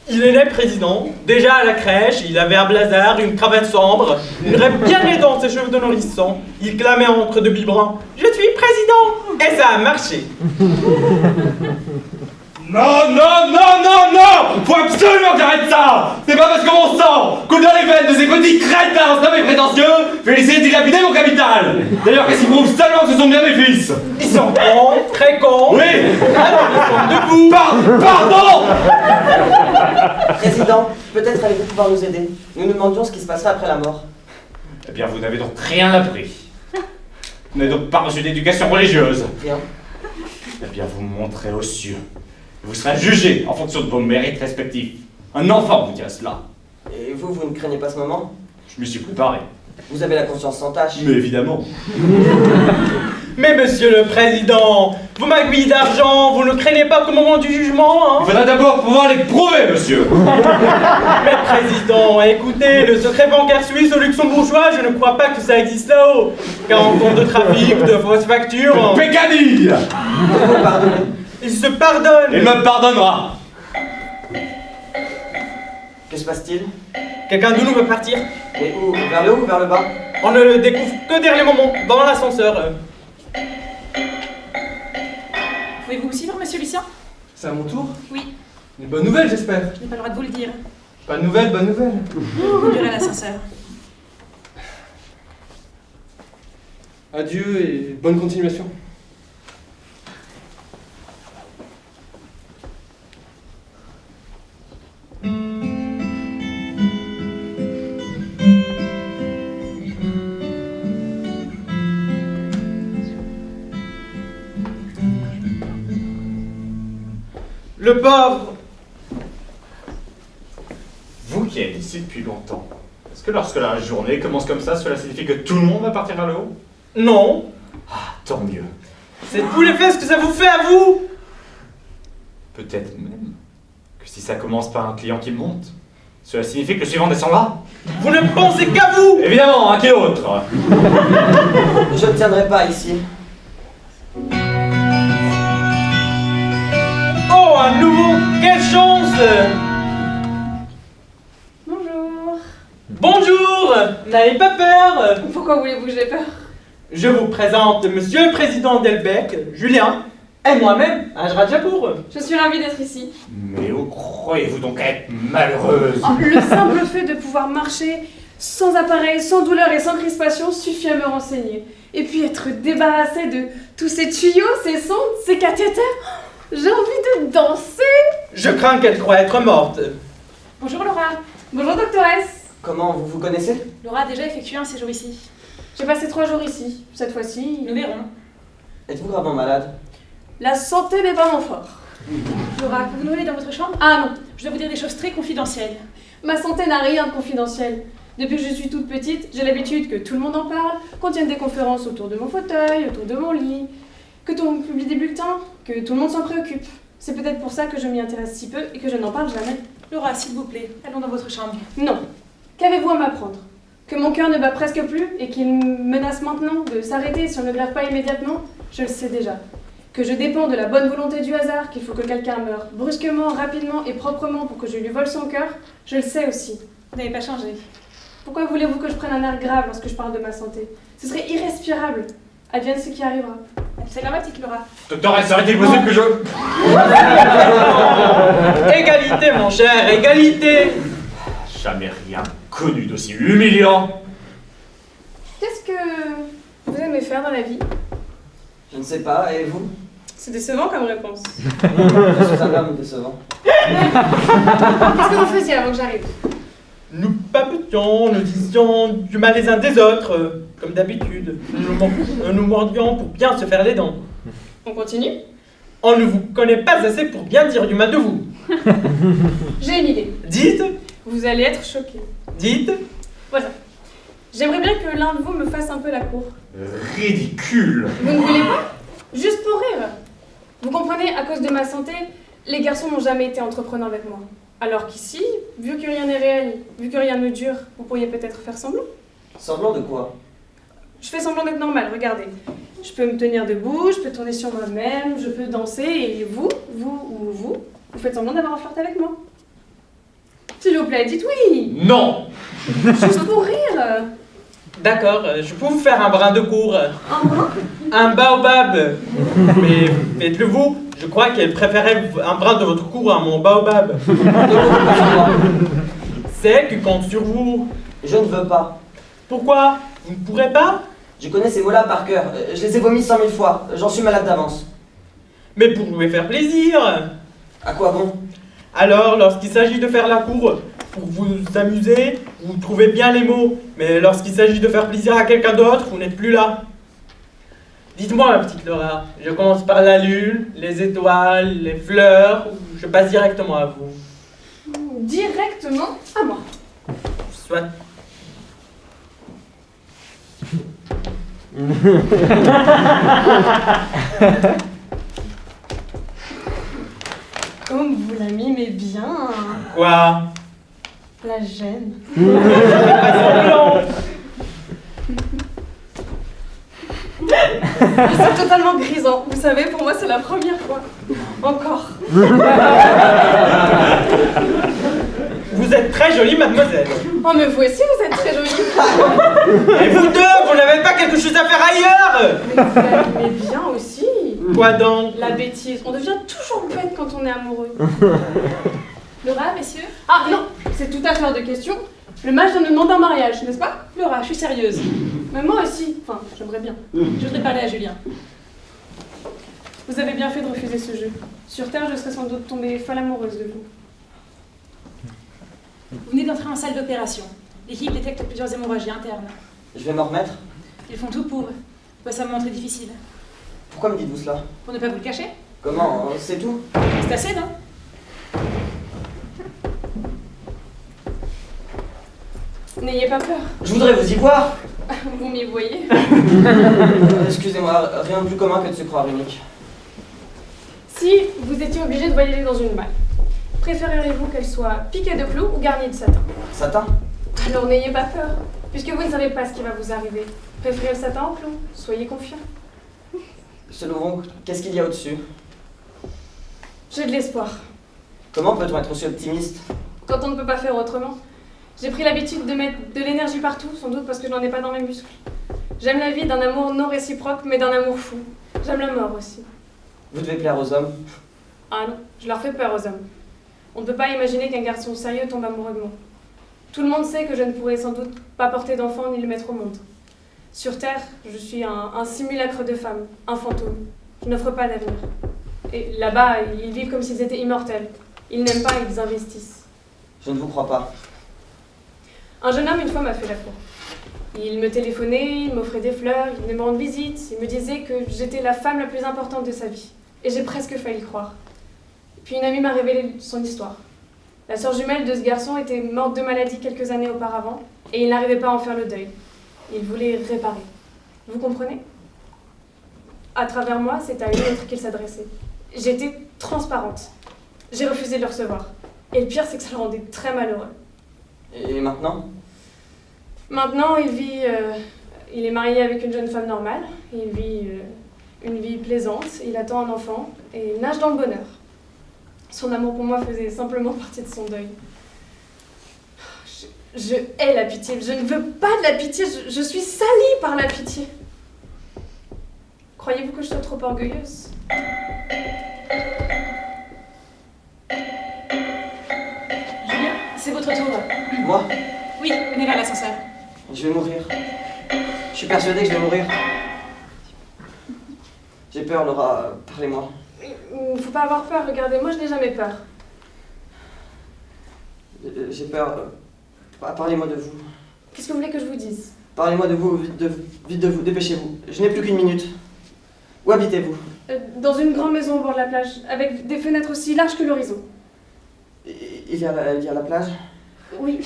Il est né président, déjà à la crèche, il avait un blazer, une cravate sombre, une rêve bien née dans ses cheveux de nourrisson. Il clamait entre deux biberons « Je suis président !» Et ça a marché. Non, non, non, non, non! Faut absolument que j'arrête ça! C'est pas parce que mon sang coule dans les veines de ces petits crétins snobs et prétentieux je vais essayer de dilapider mon capital! D'ailleurs, qu'est-ce qui prouve seulement que ce sont bien mes fils? Ils sont cons, très cons. Oui! Alors ils sont debout. Pardon! Président, peut-être allez-vous pouvoir nous aider. Nous nous demandions ce qui se passerait après la mort. Eh bien, vous n'avez donc rien appris. Vous n'avez donc pas reçu d'éducation religieuse. Rien. Eh bien, vous montrez aux cieux. Vous serez jugé en fonction de vos mérites respectifs. Un enfant vous dira cela. Et vous, vous ne craignez pas ce moment? Je m'y suis préparé. Vous avez la conscience sans tache. Mais évidemment. Mais monsieur le président, vous m'aiguillez d'argent, vous ne craignez pas qu'au moment du jugement, hein? Il faudra d'abord pouvoir les prouver, monsieur. Mais président, écoutez, le secret bancaire suisse au luxembourgeois, je ne crois pas que ça existe là-haut. Car en compte de trafic, de fausses factures... Pécadille! Vous pardonnez. Il se pardonne. Il me pardonnera. Que se passe-t-il? Quelqu'un de nous veut partir. Mais où? Vers le haut ou vers le bas? On ne le découvre que dernier moment, dans l'ascenseur. Pouvez-vous me suivre, monsieur Lucien? C'est à mon tour? Oui, Une bonne nouvelle, j'espère. je n'ai pas le droit de vous le dire. Pas de nouvelles, bonne nouvelle. Conduire à l'ascenseur. Adieu et bonne continuation. Le pauvre! Vous qui êtes ici depuis longtemps, est-ce que lorsque la journée commence comme ça, cela signifie que tout le monde va partir vers le haut? Non! Ah, tant mieux. C'est tout l'effet ce que ça vous fait à vous! Peut-être même que si ça commence par un client qui monte, cela signifie que le suivant descendra? Vous ne pensez qu'à vous! Évidemment, un qui l'autre. Je ne tiendrai pas ici. Oh, à nouveau! Quelle chance! Bonjour. Bonjour! N'ayez pas peur! Pourquoi voulez-vous que j'ai peur? Je vous présente Monsieur le Président d'Elbec, Julien, et moi-même, Ajra Japour. Je suis ravie d'être ici. Mais où croyez-vous donc être malheureuse? Oh, le simple fait de pouvoir marcher sans appareil, sans douleur et sans crispation suffit à me renseigner. Et puis être débarrassé de tous ces tuyaux, ces sondes, ces cathéters. J'ai envie de danser. Je crains qu'elle croie être morte. Bonjour Laura. Bonjour doctoresse. Comment, vous vous connaissez? Laura a déjà effectué un séjour ici. J'ai passé 3 jours ici. Cette fois-ci, Nous verrons. Êtes-vous gravement malade? la santé n'est pas mon fort. Laura, vous nous allez dans votre chambre? Ah non, Je dois vous dire des choses très confidentielles. ma santé n'a rien de confidentiel. Depuis que je suis toute petite, j'ai l'habitude que tout le monde en parle, qu'on tienne des conférences autour de mon fauteuil, autour de mon lit, que tout le monde publie des bulletins, que tout le monde s'en préoccupe. C'est peut-être pour ça que je m'y intéresse si peu et que je n'en parle jamais. Laura, s'il vous plaît, allons dans votre chambre. Non. Qu'avez-vous à m'apprendre? Que mon cœur ne bat presque plus et qu'il menace maintenant de s'arrêter si on ne me greffe pas immédiatement? Je le sais déjà. Que je dépends de la bonne volonté du hasard, qu'il faut que quelqu'un meure brusquement, rapidement et proprement pour que je lui vole son cœur? Je le sais aussi. Vous n'avez pas changé. Pourquoi voulez-vous que je prenne un air grave lorsque je parle de ma santé? Ce serait irrespirable. Advienne ce qui arrivera. C'est dramatique, Laura. Docteur, serait-il possible que je... Égalité, mon cher, égalité! Jamais rien connu d'aussi humiliant. Qu'est-ce que vous aimez faire dans la vie? Je ne sais pas, et vous? C'est décevant comme réponse. Je suis un homme décevant. Qu'est-ce que vous faisiez avant que j'arrive? Nous papotions, nous disions du mal les uns des autres, comme d'habitude. Nous mordions pour bien se faire les dents. On continue? On ne vous connaît pas assez pour bien dire du mal de vous. J'ai une idée. Dites, Vous allez être choqués. dites. Voilà. J'aimerais bien que l'un de vous me fasse un peu la cour. Ridicule. Vous ne voulez pas? Juste pour rire. Vous comprenez, à cause de ma santé, les garçons n'ont jamais été entreprenants avec moi. Alors qu'ici, vu que rien n'est réel, vu que rien ne dure, vous pourriez peut-être faire semblant. Semblant de quoi? Je fais semblant d'être normale, regardez. Je peux me tenir debout, je peux tourner sur moi-même, je peux danser, et vous faites semblant d'avoir un flirt avec moi. S'il vous plaît, dites oui. Non. Juste pour rire. D'accord, je peux vous faire un brin de cour. Un brin? Un baobab. Mais faites-le vous. Je crois qu'elle préférait un brin de votre cour à mon baobab. C'est qui compte sur vous. Je ne veux pas. Pourquoi? Vous ne pourrez pas? Je connais ces mots-là par cœur. Je les ai vomis 100 000 fois. J'en suis malade d'avance. Mais pour lui faire plaisir. À quoi bon? Alors, lorsqu'il s'agit de faire la cour pour vous amuser, vous trouvez bien les mots. Mais lorsqu'il s'agit de faire plaisir à quelqu'un d'autre, vous n'êtes plus là. Dites-moi, ma petite Laura, je commence par la lune, les étoiles, les fleurs, ou je passe directement à vous. Directement à moi. Soit. Comme vous la mimez bien. Quoi? La gêne. C'est totalement grisant. Vous savez, pour moi, c'est la première fois. Encore. Vous êtes très jolie, mademoiselle. Oh, mais vous aussi, vous êtes très jolie. Et vous deux, vous n'avez pas quelque chose à faire ailleurs? Mais vous la mimez bien aussi. Quoi donc? La bêtise. On devient toujours bête quand on est amoureux. Laura, messieurs? Ah, non. c'est tout à faire de question. Le mage doit nous demander en mariage, n'est-ce pas? Laura, je suis sérieuse. Mais moi aussi, enfin, j'aimerais bien. Je voudrais parler à Julien. Vous avez bien fait de refuser ce jeu. Sur Terre, je serais sans doute tombée folle amoureuse de vous. Vous venez d'entrer en salle d'opération. L'équipe détecte plusieurs hémorragies internes. Je vais m'en remettre. Ils font tout pour. C'est un moment très difficile. Pourquoi me dites-vous cela? Pour ne pas vous le cacher. Comment? C'est tout? C'est assez, non? N'ayez pas peur. Je voudrais vous y voir. Vous m'y voyez. Excusez-moi, rien de plus commun que de se croire unique. Si vous étiez obligé de voyager dans une balle, préféreriez-vous qu'elle soit piquée de clous ou garnie de satin? Satin? Alors n'ayez pas peur, puisque vous ne savez pas ce qui va vous arriver. Préférez le satin au clou, soyez confiants. Selon vous, qu'est-ce qu'il y a au-dessus? J'ai de l'espoir. Comment peut-on être aussi optimiste? Quand on ne peut pas faire autrement. J'ai pris l'habitude de mettre de l'énergie partout, sans doute parce que je n'en ai pas dans mes muscles. J'aime la vie d'un amour non réciproque, mais d'un amour fou. J'aime la mort aussi. Vous devez plaire aux hommes. Ah non, je leur fais peur aux hommes. On ne peut pas imaginer qu'un garçon sérieux tombe amoureux de moi. Tout le monde sait que je ne pourrai sans doute pas porter d'enfant ni le mettre au monde. Sur Terre, je suis un simulacre de femme, un fantôme. Je n'offre pas d'avenir. Et là-bas, ils vivent comme s'ils étaient immortels. Ils n'aiment pas, ils investissent. Je ne vous crois pas. Un jeune homme, une fois, m'a fait la cour. Il me téléphonait, il m'offrait des fleurs, il venait me rendre visite, il me disait que j'étais la femme la plus importante de sa vie. Et j'ai presque failli croire. Puis une amie m'a révélé son histoire. La sœur jumelle de ce garçon était morte de maladie quelques années auparavant, et il n'arrivait pas à en faire le deuil. Il voulait réparer. Vous comprenez? À travers moi, c'est à une autre qu'il s'adressait. J'étais transparente. J'ai refusé de le recevoir. Et le pire, c'est que ça le rendait très malheureux. Et maintenant? Maintenant, il est marié avec une jeune femme normale. Il vit une vie plaisante. Il attend un enfant et il nage dans le bonheur. Son amour pour moi faisait simplement partie de son deuil. Je hais la pitié. Je ne veux pas de la pitié. Je suis salie par la pitié. Croyez-vous que je sois trop orgueilleuse? Julien, c'est votre tour. Moi? Oui, venez vers l'ascenseur. Je vais mourir. Je suis persuadé que je vais mourir. J'ai peur, Laura. Parlez-moi. Il ne faut pas avoir peur. Regardez, moi je n'ai jamais peur. J'ai peur. Parlez-moi de vous. Qu'est-ce que vous voulez que je vous dise? Parlez-moi de vous, vite de vous, dépêchez-vous. Je n'ai plus qu'une minute. Où habitez-vous? Dans une grande maison au bord de la plage, avec des fenêtres aussi larges que l'horizon. Il y a la plage? Oui,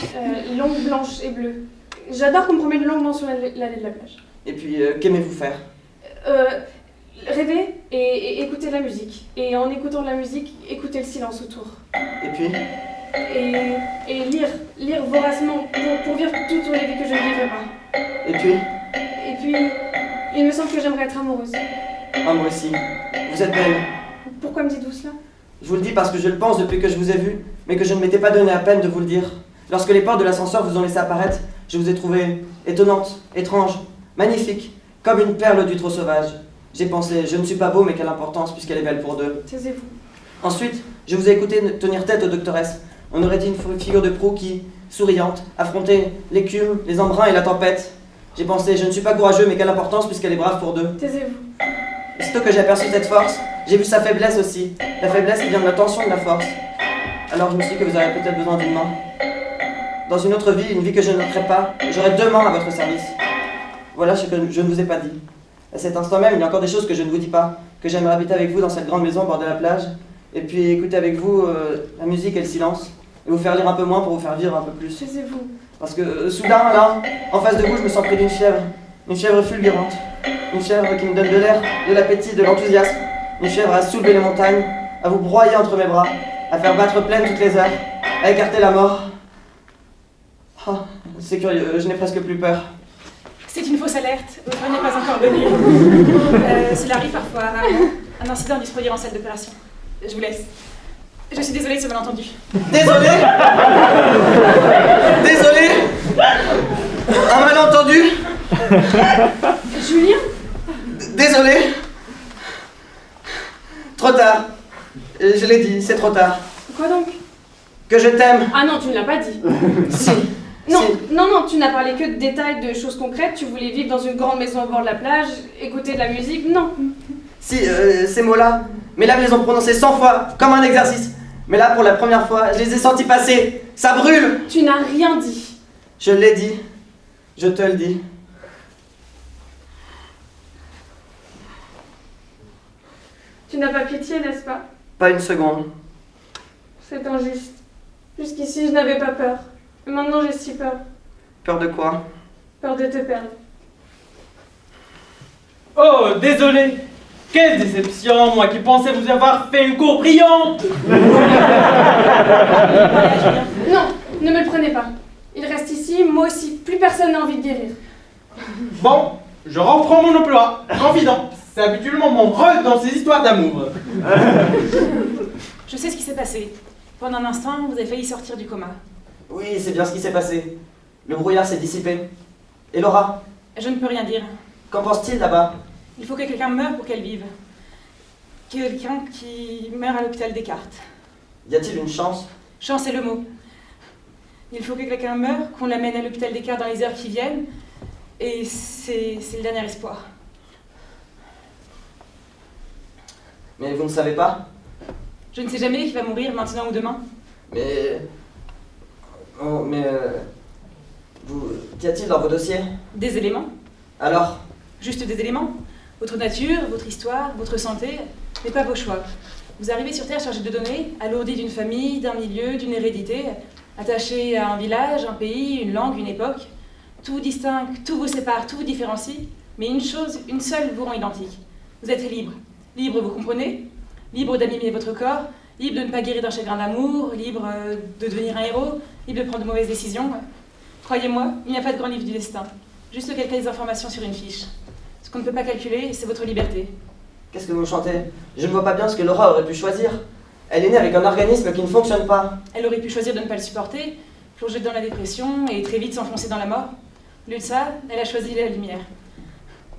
longue, blanche et bleue. J'adore qu'on me promène longuement sur l'allée de la plage. Et puis, qu'aimez-vous faire? Rêver et écouter la musique. Et en écoutant la musique, écouter le silence autour. Et puis? Et lire voracement pour vivre toutes les vies que je ne vivrai pas. Et puis? Et puis, il me semble que j'aimerais être amoureuse. Ah, moi aussi. Vous êtes belle. Pourquoi me dites-vous cela? Je vous le dis parce que je le pense depuis que je vous ai vu, mais que je ne m'étais pas donné la peine de vous le dire. Lorsque les portes de l'ascenseur vous ont laissé apparaître, je vous ai trouvée étonnante, étrange, magnifique, comme une perle du trot sauvage. J'ai pensé, je ne suis pas beau, mais quelle importance puisqu'elle est belle pour deux. Taisez-vous. Ensuite, je vous ai écouté tenir tête aux doctoresses. On aurait dit une figure de proue qui, souriante, affrontait l'écume, les embruns et la tempête. J'ai pensé, je ne suis pas courageux, mais quelle importance puisqu'elle est brave pour deux. Taisez-vous. Aussitôt que j'ai aperçu cette force, j'ai vu sa faiblesse aussi. La faiblesse qui vient de la tension de la force. Alors je me suis dit que vous aurez peut-être besoin d'une main. Dans une autre vie, une vie que je ne ferai pas, j'aurai deux mains à votre service. Voilà ce que je ne vous ai pas dit. À cet instant même, il y a encore des choses que je ne vous dis pas. Que j'aimerais habiter avec vous dans cette grande maison au bord de la plage. Et puis écouter avec vous la musique et le silence. Et vous faire lire un peu moins pour vous faire vivre un peu plus. Taisez-vous. Parce que soudain, là, en face de vous, je me sens pris d'une fièvre. Une fièvre fulgurante. Une fièvre qui me donne de l'air, de l'appétit, de l'enthousiasme. Une fièvre à soulever les montagnes, à vous broyer entre mes bras, à faire battre pleine toutes les heures, à écarter la mort. Oh, c'est curieux, je n'ai presque plus peur. C'est une fausse alerte. Votre heure n'est pas encore venue. Cela arrive parfois, rarement. Un incident a dû se produire en salle d'opération. Je vous laisse. Je suis désolée de ce malentendu. Désolé. Désolé. Un malentendu. Julien? Désolé. Trop tard. Je l'ai dit, c'est trop tard. Quoi donc? Que je t'aime. Ah non, tu ne l'as pas dit. Si. Non, Si. non, tu n'as parlé que de détails, de choses concrètes. Tu voulais vivre dans une grande maison au bord de la plage, écouter de la musique. Non. Si, ces mots-là. Mais là, ils les ont prononcés 100 fois, comme un exercice. Mais là, pour la première fois, je les ai sentis passer. Ça brûle. Tu n'as rien dit. Je l'ai dit. Je te le dis. Tu n'as pas pitié, n'est-ce pas? Pas une seconde. C'est injuste. Jusqu'ici, je n'avais pas peur. Et maintenant, j'ai si peur. Peur de quoi? Peur de te perdre. Oh, désolé. Quelle déception, moi qui pensais vous avoir fait une cour brillante. Non, ne me le prenez pas. Il reste ici, moi aussi. Plus personne n'a envie de guérir. Bon, je reprends mon emploi. Confident. C'est habituellement mon rôle dans ces histoires d'amour. Je sais ce qui s'est passé. Pendant un instant, vous avez failli sortir du coma. Oui, c'est bien ce qui s'est passé. Le brouillard s'est dissipé. Et Laura, Je ne peux rien dire. qu'en pense-t-il là-bas? Il faut que quelqu'un meure pour qu'elle vive. Quelqu'un qui meurt à l'hôpital Descartes. Y a-t-il une chance? Chance est le mot. Il faut que quelqu'un meure, qu'on l'amène à l'hôpital Descartes dans les heures qui viennent. Et c'est le dernier espoir. Mais vous ne savez pas? Je ne sais jamais qui va mourir maintenant ou demain. Mais... Oh, mais... Qu'y a-t-il dans vos dossiers? Des éléments. Alors? Juste des éléments. Votre nature, votre histoire, votre santé, mais pas vos choix. Vous arrivez sur Terre chargé de données, alourdi d'une famille, d'un milieu, d'une hérédité, attaché à un village, un pays, une langue, une époque. Tout vous distingue, tout vous sépare, tout vous différencie, mais une chose, une seule vous rend identique. Vous êtes libre. Libre, vous comprenez? Libre d'abîmer votre corps, libre de ne pas guérir d'un chagrin d'amour, libre de devenir un héros, libre de prendre de mauvaises décisions. Croyez-moi, il n'y a pas de grand livre du destin. Juste quelques informations sur une fiche. Ce qu'on ne peut pas calculer, c'est votre liberté. Qu'est-ce que vous me chantez? Je ne vois pas bien ce que Laura aurait pu choisir. Elle est née avec un organisme qui ne fonctionne pas. Elle aurait pu choisir de ne pas le supporter, plonger dans la dépression et très vite s'enfoncer dans la mort. Au lieu de ça, elle a choisi la lumière.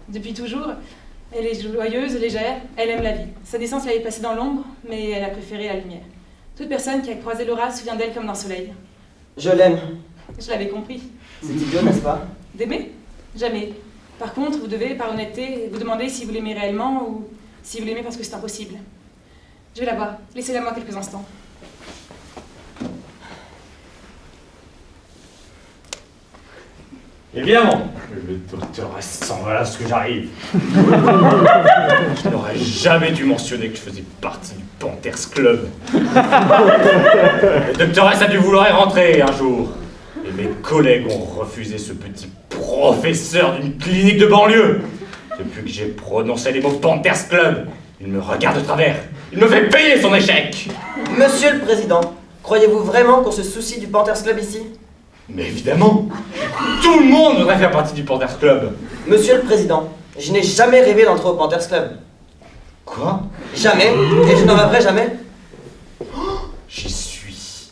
Depuis toujours, elle est joyeuse, légère, elle aime la vie. Sa naissance l'avait passée dans l'ombre, mais elle a préféré la lumière. Toute personne qui a croisé Laura se souvient d'elle comme d'un soleil. Je l'aime. Je l'avais compris. C'est idiot, n'est-ce pas? D'aimer? Jamais. Par contre, vous devez, par honnêteté, vous demander si vous l'aimez réellement ou si vous l'aimez parce que c'est impossible. Je vais la voir. Laissez-la moi quelques instants. Évidemment, le docteur s'en va là ce que j'arrive. Je n'aurais jamais dû mentionner que je faisais partie du Panthers Club. Le doctoresse a dû vouloir y rentrer un jour. Et mes collègues ont refusé ce petit professeur d'une clinique de banlieue. Depuis que j'ai prononcé les mots Panthers Club, il me regarde de travers. Il me fait payer son échec. Monsieur le Président, croyez-vous vraiment qu'on se soucie du Panthers Club ici? Mais évidemment, tout le monde voudrait faire partie du Panthers Club. Monsieur le Président, je n'ai jamais rêvé d'entrer au Panthers Club. Quoi? Jamais, et je n'en rêverai jamais. J'y suis.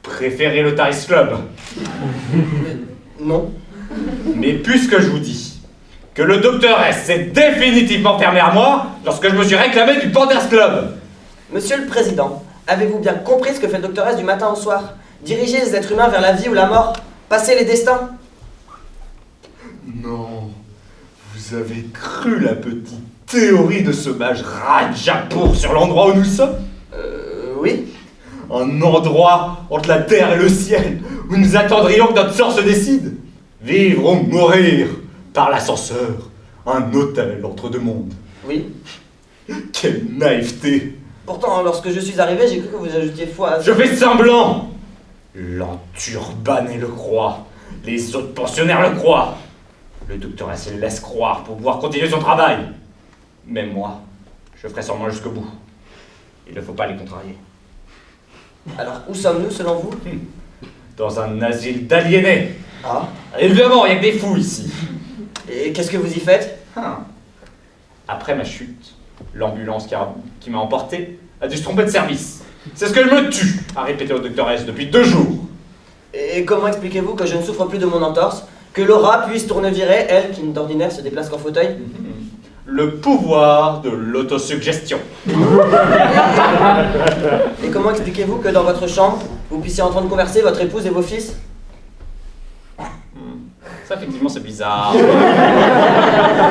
Vous préférez le Tice Club? Non. Mais puisque je vous dis que le docteur S s'est définitivement fermé à moi lorsque je me suis réclamé du Panthers Club. Monsieur le Président, avez-vous bien compris ce que fait le Dr S du matin au soir? Diriger les êtres humains vers la vie ou la mort? Passer les destins? Non, vous avez cru la petite théorie de ce mage Rajapur sur l'endroit où nous sommes? Oui. Un endroit entre la terre et le ciel où nous attendrions que notre sort se décide. Vivre ou mourir par l'ascenseur, un hôtel entre deux mondes. Oui. Quelle naïveté! Pourtant, lorsque je suis arrivé, j'ai cru que vous ajoutiez foi à... Je fais semblant! L'enturbané le croit, les autres pensionnaires le croient. Le docteur S le laisse croire pour pouvoir continuer son travail. Même moi, je ferai sûrement jusqu'au bout. Il ne faut pas les contrarier. Alors, où sommes-nous, selon vous? Dans un asile d'aliénés. Ah. Évidemment, il n'y a que des fous ici. Et qu'est-ce que vous y faites? Après ma chute, l'ambulance qui m'a emporté a dû se tromper de service. C'est ce que je me tue à répéter au docteur S depuis 2 jours. Et comment expliquez-vous que je ne souffre plus de mon entorse? Que Laura puisse tourner virer, elle qui d'ordinaire se déplace qu'en fauteuil? Le pouvoir de l'autosuggestion. Et comment expliquez-vous que dans votre chambre, vous puissiez entendre converser votre épouse et vos fils? Ça, effectivement, c'est bizarre. Il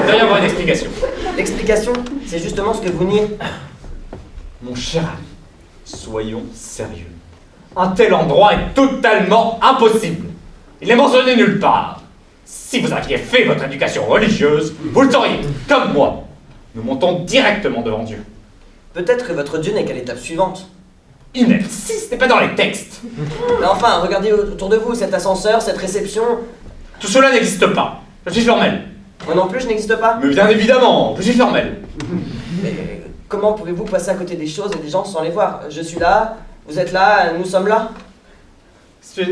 doit y avoir une explication. L'explication, c'est justement ce que vous niez. Mon cher ami, soyons sérieux. Un tel endroit est totalement impossible. Il n'est mentionné nulle part. Si vous aviez fait votre éducation religieuse, vous le sauriez, comme moi. Nous montons directement devant Dieu. Peut-être que votre Dieu n'est qu'à l'étape suivante. Inertie, ce n'est pas dans les textes. Mais enfin, regardez autour de vous, cet ascenseur, cette réception. Tout cela n'existe pas. Je suis formel. Moi non plus, je n'existe pas. Mais bien évidemment, je suis formel. Mais comment pouvez-vous passer à côté des choses et des gens sans les voir? Je suis là, vous êtes là, nous sommes là.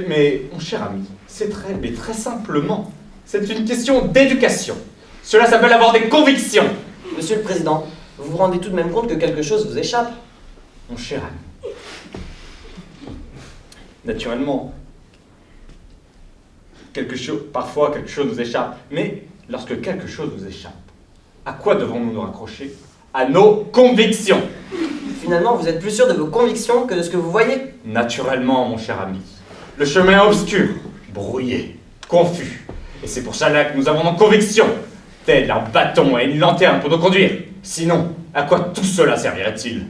Mais, mon cher ami, c'est très simplement. C'est une question d'éducation. Cela s'appelle avoir des convictions. Monsieur le Président, vous vous rendez tout de même compte que quelque chose vous échappe? Mon cher ami. Naturellement, parfois quelque chose nous échappe. Mais lorsque quelque chose nous échappe, à quoi devons-nous nous raccrocher? À nos convictions. Finalement, vous êtes plus sûr de vos convictions que de ce que vous voyez? Naturellement, mon cher ami. Le chemin est obscur, brouillé, confus. Et c'est pour cela que nous avons nos convictions, tel un bâton et une lanterne pour nous conduire. Sinon, à quoi tout cela servirait-il?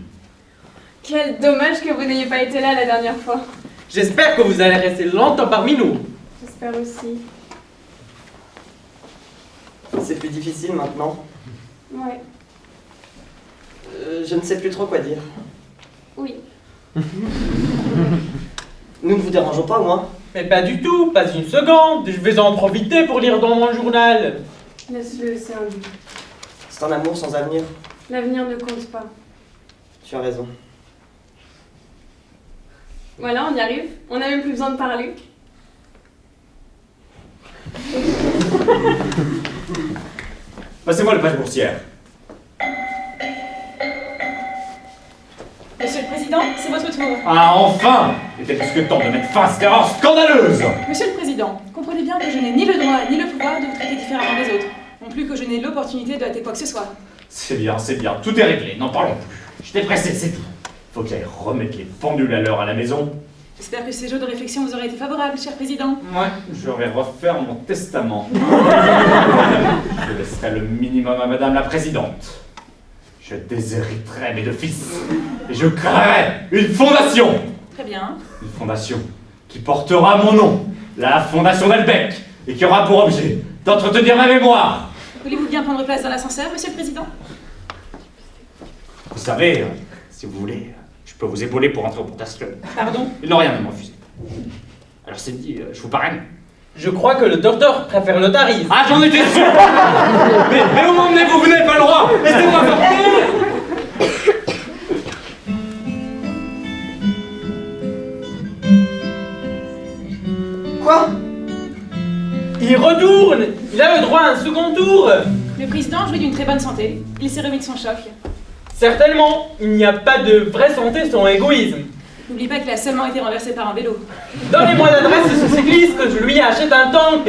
Quel dommage que vous n'ayez pas été là la dernière fois. J'espère que vous allez rester longtemps parmi nous. J'espère aussi. C'est plus difficile maintenant. Ouais. Je ne sais plus trop quoi dire. Oui. Nous ne vous dérangeons pas, au moins? Mais pas du tout, pas une seconde. Je vais en profiter pour lire dans mon journal. Laisse-le, c'est un doux. C'est un amour sans avenir. L'avenir ne compte pas. Tu as raison. Voilà, on y arrive. On n'a même plus besoin de parler. Passez-moi le page boursière. Monsieur le Président, c'est votre tour. Ah, enfin! Il était plus que temps de mettre fin à cette erreur scandaleuse! Monsieur le Président, comprenez bien que je n'ai ni le droit ni le pouvoir de vous traiter différemment des autres. Non plus que je n'ai l'opportunité de hâter quoi que ce soit. C'est bien, tout est réglé, n'en parlons plus. J'étais pressé, c'est tout. Faut que j'aille remettre les pendules à l'heure à la maison. J'espère que ces jours de réflexion vous auraient été favorables, cher Président. Ouais, je vais refaire mon testament. Je laisserai le minimum à Madame la Présidente. Je déshériterai mes deux fils. Et je créerai une fondation. Très bien. Une fondation qui portera mon nom, la Fondation Delbecq, et qui aura pour objet d'entretenir ma mémoire. Voulez-vous bien prendre place dans l'ascenseur, Monsieur le Président? Vous savez, si vous voulez, je peux vous épauler pour entrer au Portage Club. Pardon? Ils n'ont rien à me refuser. Alors c'est dit, je vous parraine. Je crois que le docteur préfère le tarif. Ah, j'en étais sûr. mais où m'emmenez-vous? Vous n'avez pas le droit. Laissez-moi sortir. Quoi? Il retourne. Il a le droit à un second tour. Le Président jouit d'une très bonne santé. Il s'est remis de son choc. Certainement, il n'y a pas de vraie santé sans égoïsme. N'oublie pas qu'il a seulement été renversé par un vélo. Donnez-moi l'adresse de ce cycliste que je lui achète un tank.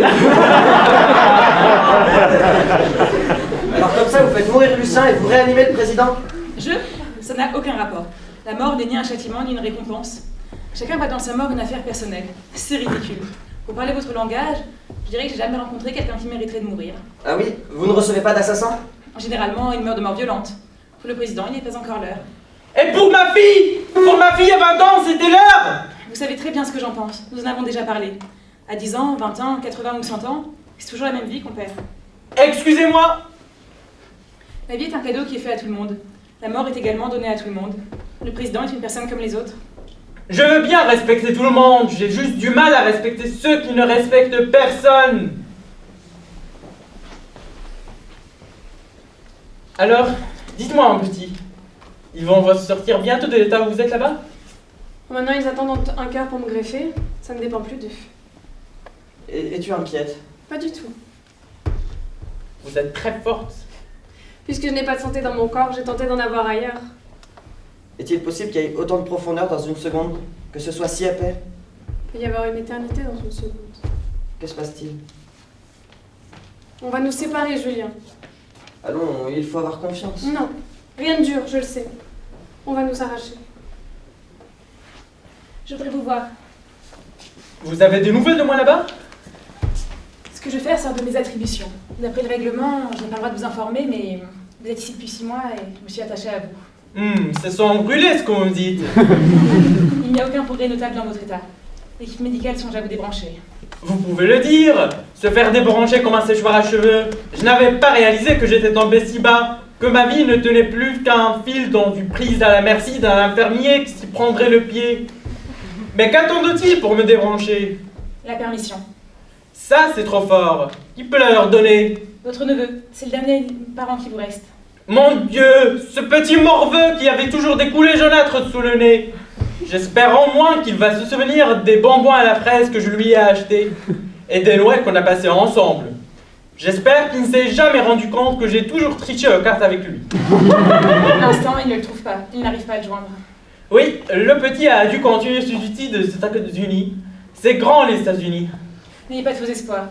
Alors comme ça, vous faites mourir Lucien et vous réanimez le Président? Ça n'a aucun rapport. La mort n'est ni un châtiment ni une récompense. Chacun voit dans sa mort une affaire personnelle. C'est ridicule. Pour parler votre langage, je dirais que j'ai jamais rencontré quelqu'un qui mériterait de mourir. Ah oui? Vous ne recevez pas d'assassin? Généralement, il meurt de mort violente. Pour le Président, il n'est pas encore l'heure. Et pour ma fille il y a 20 ans, c'était l'heure. Vous savez très bien ce que j'en pense. Nous en avons déjà parlé. À 10 ans, 20 ans, 80 ou 100 ans, c'est toujours la même vie qu'on perd. Excusez-moi. La vie est un cadeau qui est fait à tout le monde. La mort est également donnée à tout le monde. Le Président est une personne comme les autres. Je veux bien respecter tout le monde, j'ai juste du mal à respecter ceux qui ne respectent personne. Alors, dites-moi un petit, ils vont sortir bientôt de l'état où vous êtes là-bas? Maintenant, ils attendent un cœur pour me greffer. Ça ne dépend plus d'eux. Es-tu inquiète? Pas du tout. Vous êtes très forte. Puisque je n'ai pas de santé dans mon corps, j'ai tenté d'en avoir ailleurs. Est-il possible qu'il y ait autant de profondeur dans une seconde? Que ce soit si épais? Il peut y avoir une éternité dans une seconde. Que se passe-t-il? On va nous séparer, Julien. Allons, il faut avoir confiance. Non, rien de dur, je le sais. On va nous arracher. Je voudrais vous voir. Vous avez des nouvelles de moi là-bas? Ce que je fais sort de mes attributions. D'après le règlement, je n'ai pas le droit de vous informer, mais vous êtes ici depuis 6 mois et je me suis attachée à vous. C'est sans brûler ce qu'on me dit. Il n'y a aucun progrès notable dans votre état. L'équipe médicale songe à vous débrancher. Vous pouvez le dire. Se faire débrancher comme un séchoir à cheveux. Je n'avais pas réalisé que j'étais tombé si bas, que ma vie ne tenait plus qu'à un fil tendu prise à la merci d'un infirmier qui s'y prendrait le pied. Mais qu'attendent-ils pour me débrancher? La permission. Ça, c'est trop fort. Qui peut la leur donner? Votre neveu, c'est le dernier parent qui vous reste. Mon Dieu, ce petit morveux qui avait toujours des coulées jaunâtres sous le nez. J'espère au moins qu'il va se souvenir des bonbons à la fraise que je lui ai achetés et des Noëls qu'on a passés ensemble. J'espère qu'il ne s'est jamais rendu compte que j'ai toujours triché aux cartes avec lui. Pour l'instant, il ne le trouve pas. Il n'arrive pas à le joindre. Oui, le petit a dû continuer ses études aux États-Unis. C'est grand les États-Unis. N'ayez pas de faux espoirs.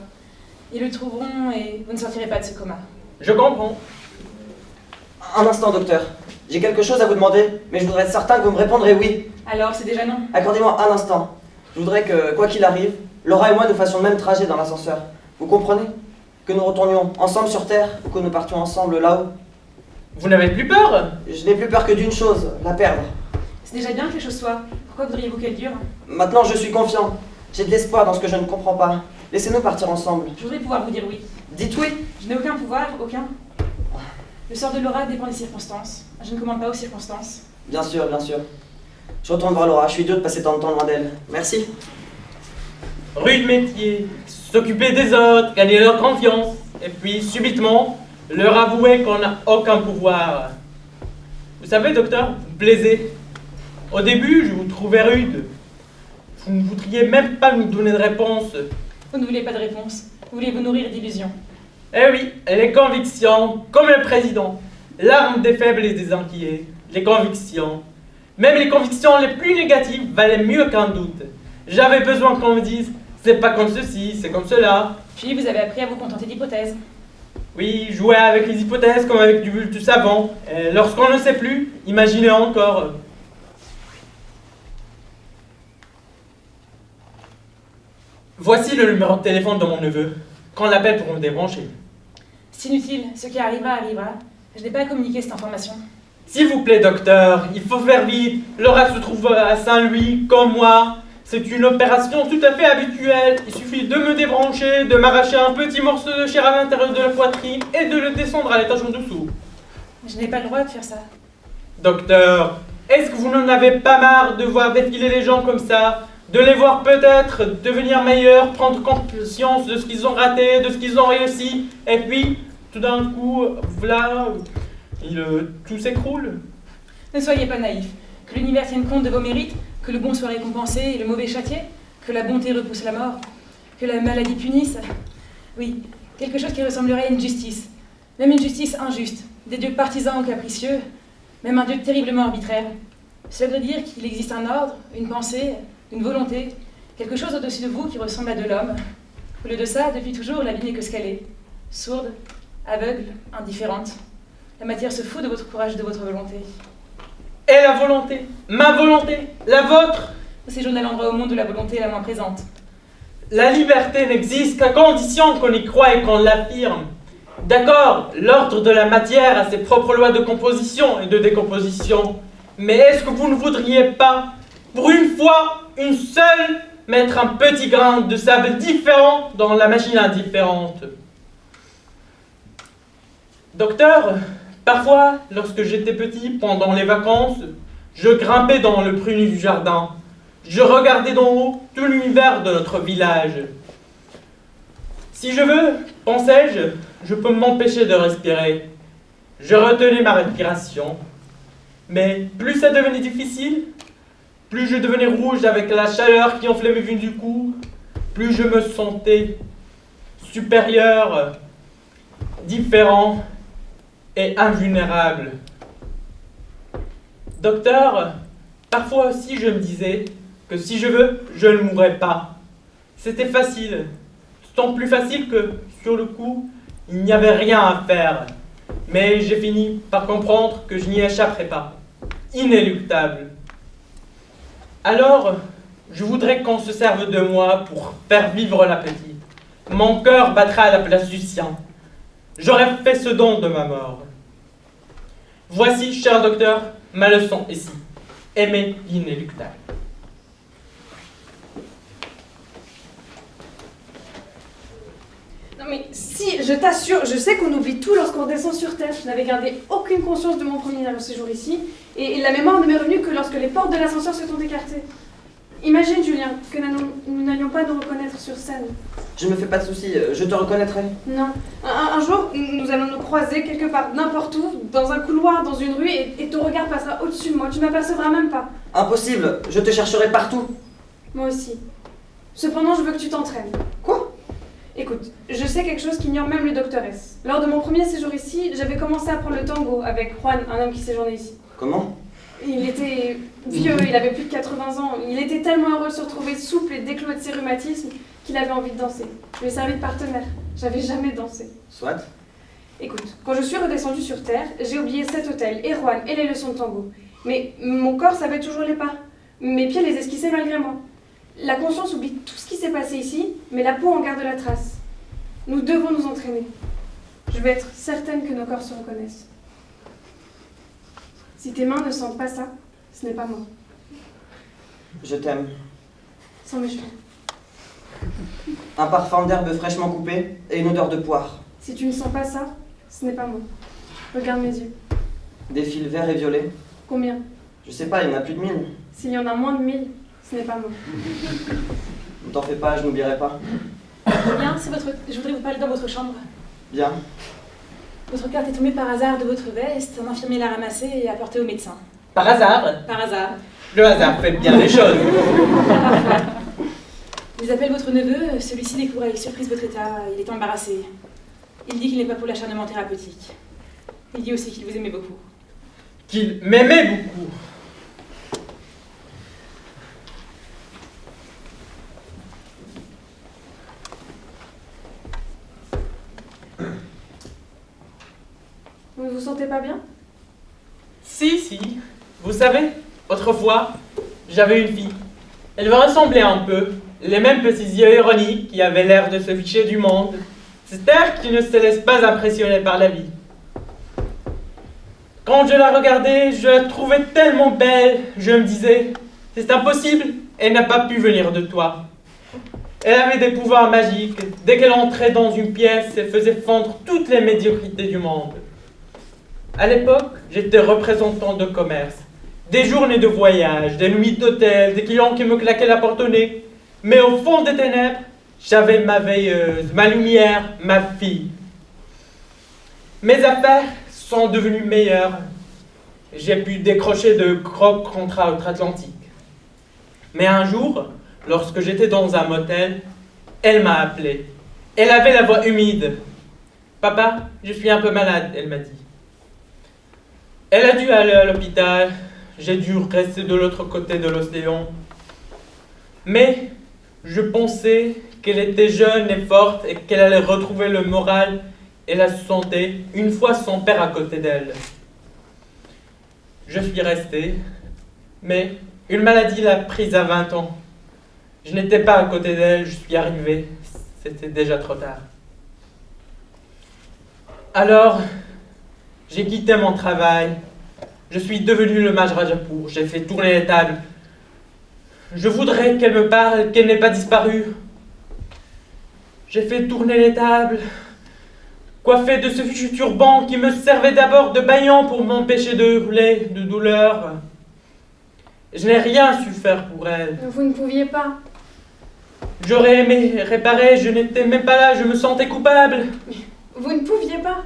Ils le trouveront et vous ne sortirez pas de ce coma. Je comprends. Un instant, docteur. J'ai quelque chose à vous demander, mais je voudrais être certain que vous me répondrez oui. Alors, c'est déjà non. Accordez-moi un instant. Je voudrais que, quoi qu'il arrive, Laura et moi nous fassions le même trajet dans l'ascenseur. Vous comprenez? Que nous retournions ensemble sur Terre ou que nous partions ensemble là-haut. Vous n'avez plus peur? Je n'ai plus peur que d'une chose, la perdre. C'est déjà bien que les choses soient. Pourquoi voudriez-vous qu'elle dure? Maintenant, je suis confiant. J'ai de l'espoir dans ce que je ne comprends pas. Laissez-nous partir ensemble. Je voudrais pouvoir vous dire oui. Dites oui. Je n'ai aucun pouvoir, aucun. Le sort de Laura dépend des circonstances. Je ne commande pas aux circonstances. Bien sûr, bien sûr. Je retourne voir Laura. Je suis idiot de passer tant de temps loin d'elle. Merci. Rude métier, s'occuper des autres, gagner leur confiance, et puis subitement, leur avouer qu'on n'a aucun pouvoir. Vous savez, docteur, vous me plaisez. Au début, je vous trouvais rude. Vous ne voudriez même pas nous donner de réponse. Vous ne voulez pas de réponse. Vous voulez vous nourrir d'illusions. Eh oui, les convictions, comme le président. L'arme des faibles et des inquiets. Les convictions. Même les convictions les plus négatives valaient mieux qu'un doute. J'avais besoin qu'on me dise, c'est pas comme ceci, c'est comme cela. Puis vous avez appris à vous contenter d'hypothèses. Oui, jouer avec les hypothèses comme avec du savant. Et lorsqu'on ne sait plus, imaginez encore. Voici le numéro de téléphone de mon neveu. Qu'on l'appelle pour me débrancher. C'est inutile, ce qui arrivera, arrivera. Je n'ai pas à communiquer cette information. S'il vous plaît, docteur, il faut faire vite. Laura se trouve à Saint-Louis, comme moi. C'est une opération tout à fait habituelle. Il suffit de me débrancher, de m'arracher un petit morceau de chair à l'intérieur de la poitrine et de le descendre à l'étage en dessous. Je n'ai pas le droit de faire ça. Docteur, est-ce que vous n'en avez pas marre de voir défiler les gens comme ça? De les voir peut-être devenir meilleurs, prendre conscience de ce qu'ils ont raté, de ce qu'ils ont réussi, et puis, tout d'un coup, voilà, tout s'écroule. Ne soyez pas naïfs. Que l'univers tienne compte de vos mérites, que le bon soit récompensé et le mauvais châtié, que la bonté repousse la mort, que la maladie punisse. Oui, quelque chose qui ressemblerait à une justice. Même une justice injuste, des dieux partisans ou capricieux, même un dieu terriblement arbitraire. Cela veut dire qu'il existe un ordre, une pensée, une volonté, quelque chose au-dessus de vous qui ressemble à de l'homme. Au lieu de ça, depuis toujours, la vie n'est que ce qu'elle est. Sourde, aveugle, indifférente. La matière se fout de votre courage et de votre volonté. Et la volonté, ma volonté, la vôtre. Vous séjournez à l'endroit au monde où la volonté est la moins présente. La liberté n'existe qu'à condition qu'on y croit et qu'on l'affirme. D'accord, l'ordre de la matière a ses propres lois de composition et de décomposition. Mais est-ce que vous ne voudriez pas, pour une fois, une seule, mettre un petit grain de sable différent dans la machine indifférente? Docteur, parfois, lorsque j'étais petit, pendant les vacances, je grimpais dans le prunier du jardin. Je regardais d'en haut tout l'univers de notre village. Si je veux, pensais-je, je peux m'empêcher de respirer. Je retenais ma respiration. Mais plus ça devenait difficile, plus je devenais rouge avec la chaleur qui enflait mes veines du cou, plus je me sentais supérieur, différent et invulnérable. Docteur, parfois aussi je me disais que si je veux, je ne mourrais pas. C'était facile, d'autant plus facile que, sur le coup, il n'y avait rien à faire. Mais j'ai fini par comprendre que je n'y échapperai pas. Inéluctable. Alors, je voudrais qu'on se serve de moi pour faire vivre la petite. Mon cœur battra à la place du sien. J'aurais fait ce don de ma mort. Voici, cher docteur, ma leçon ici. Aimer l'inéluctable. Non mais si, je t'assure, je sais qu'on oublie tout lorsqu'on descend sur Terre. Je n'avais gardé aucune conscience de mon premier séjour ici, et la mémoire ne m'est revenue que lorsque les portes de l'ascenseur se sont écartées. Imagine, Julien, que nous n'allions pas nous reconnaître sur scène. Je me fais pas de soucis, je te reconnaîtrai. Non. Un jour, nous allons nous croiser quelque part, n'importe où, dans un couloir, dans une rue, et ton regard passera au-dessus de moi. Tu ne m'apercevras même pas. Impossible, je te chercherai partout. Moi aussi. Cependant, je veux que tu t'entraînes. Quoi? Écoute, je sais quelque chose qu'ignore même le docteur S. Lors de mon premier séjour ici, j'avais commencé à apprendre le tango avec Juan, un homme qui séjournait ici. Comment? Il était vieux, il avait plus de 80 ans. Il était tellement heureux de se retrouver souple et décloué de ses rhumatismes qu'il avait envie de danser. Je lui ai servi de partenaire. J'avais jamais dansé. Soit. Écoute, quand je suis redescendue sur Terre, j'ai oublié cet hôtel, et Juan, et les leçons de tango. Mais mon corps savait toujours les pas. Mes pieds les esquissaient malgré moi. La conscience oublie tout ce qui s'est passé ici, mais la peau en garde la trace. Nous devons nous entraîner. Je veux être certaine que nos corps se reconnaissent. Si tes mains ne sentent pas ça, ce n'est pas moi. Je t'aime. Sans méchant. Un parfum d'herbe fraîchement coupée et une odeur de poire. Si tu ne sens pas ça, ce n'est pas moi. Regarde mes yeux. Des fils verts et violets. Combien? Je sais pas, il y en a plus de 1000. S'il y en a moins de 1000, ce n'est pas moi. Ne t'en fais pas, je n'oublierai pas. Bien, je voudrais vous parler dans votre chambre. Bien. Votre carte est tombée par hasard de votre veste, un infirmier l'a ramassée et a portée au médecin. Par hasard, Par hasard. le hasard fait bien les choses. Parfois. Ils appellent votre neveu, celui-ci découvre avec surprise votre état, il est embarrassé. Il dit qu'il n'est pas pour l'acharnement thérapeutique. Il dit aussi qu'il vous aimait beaucoup. Qu'il m'aimait beaucoup. Vous ne vous sentez pas bien? Si. Vous savez, autrefois, j'avais une fille. Elle me ressemblait un peu. Les mêmes petits yeux ironiques qui avaient l'air de se ficher du monde. Cet air qui ne se laisse pas impressionner par la vie. Quand je la regardais, je la trouvais tellement belle. Je me disais, c'est impossible, elle n'a pas pu venir de toi. Elle avait des pouvoirs magiques. Dès qu'elle entrait dans une pièce, elle faisait fondre toutes les médiocrités du monde. À l'époque, j'étais représentant de commerce. Des journées de voyage, des nuits d'hôtel, des clients qui me claquaient la porte au nez. Mais au fond des ténèbres, j'avais ma veilleuse, ma lumière, ma fille. Mes affaires sont devenues meilleures. J'ai pu décrocher de gros contrats outre-Atlantique. Mais un jour, lorsque j'étais dans un motel, elle m'a appelé. Elle avait la voix humide. « Papa, je suis un peu malade », elle m'a dit. Elle a dû aller à l'hôpital. J'ai dû rester de l'autre côté de l'océan. Mais je pensais qu'elle était jeune et forte et qu'elle allait retrouver le moral et la santé une fois son père à côté d'elle. Je suis resté, mais une maladie l'a prise à 20 ans. Je n'étais pas à côté d'elle, je suis arrivé. C'était déjà trop tard. Alors, j'ai quitté mon travail. Je suis devenu le mage Rajapour. J'ai fait tourner les tables. Je voudrais qu'elle me parle, qu'elle n'ait pas disparu. J'ai fait tourner les tables, coiffé de ce fichu turban qui me servait d'abord de bâillant pour m'empêcher de hurler de douleur. Je n'ai rien su faire pour elle. Vous ne pouviez pas. J'aurais aimé réparer, je n'étais même pas là, je me sentais coupable. Vous ne pouviez pas.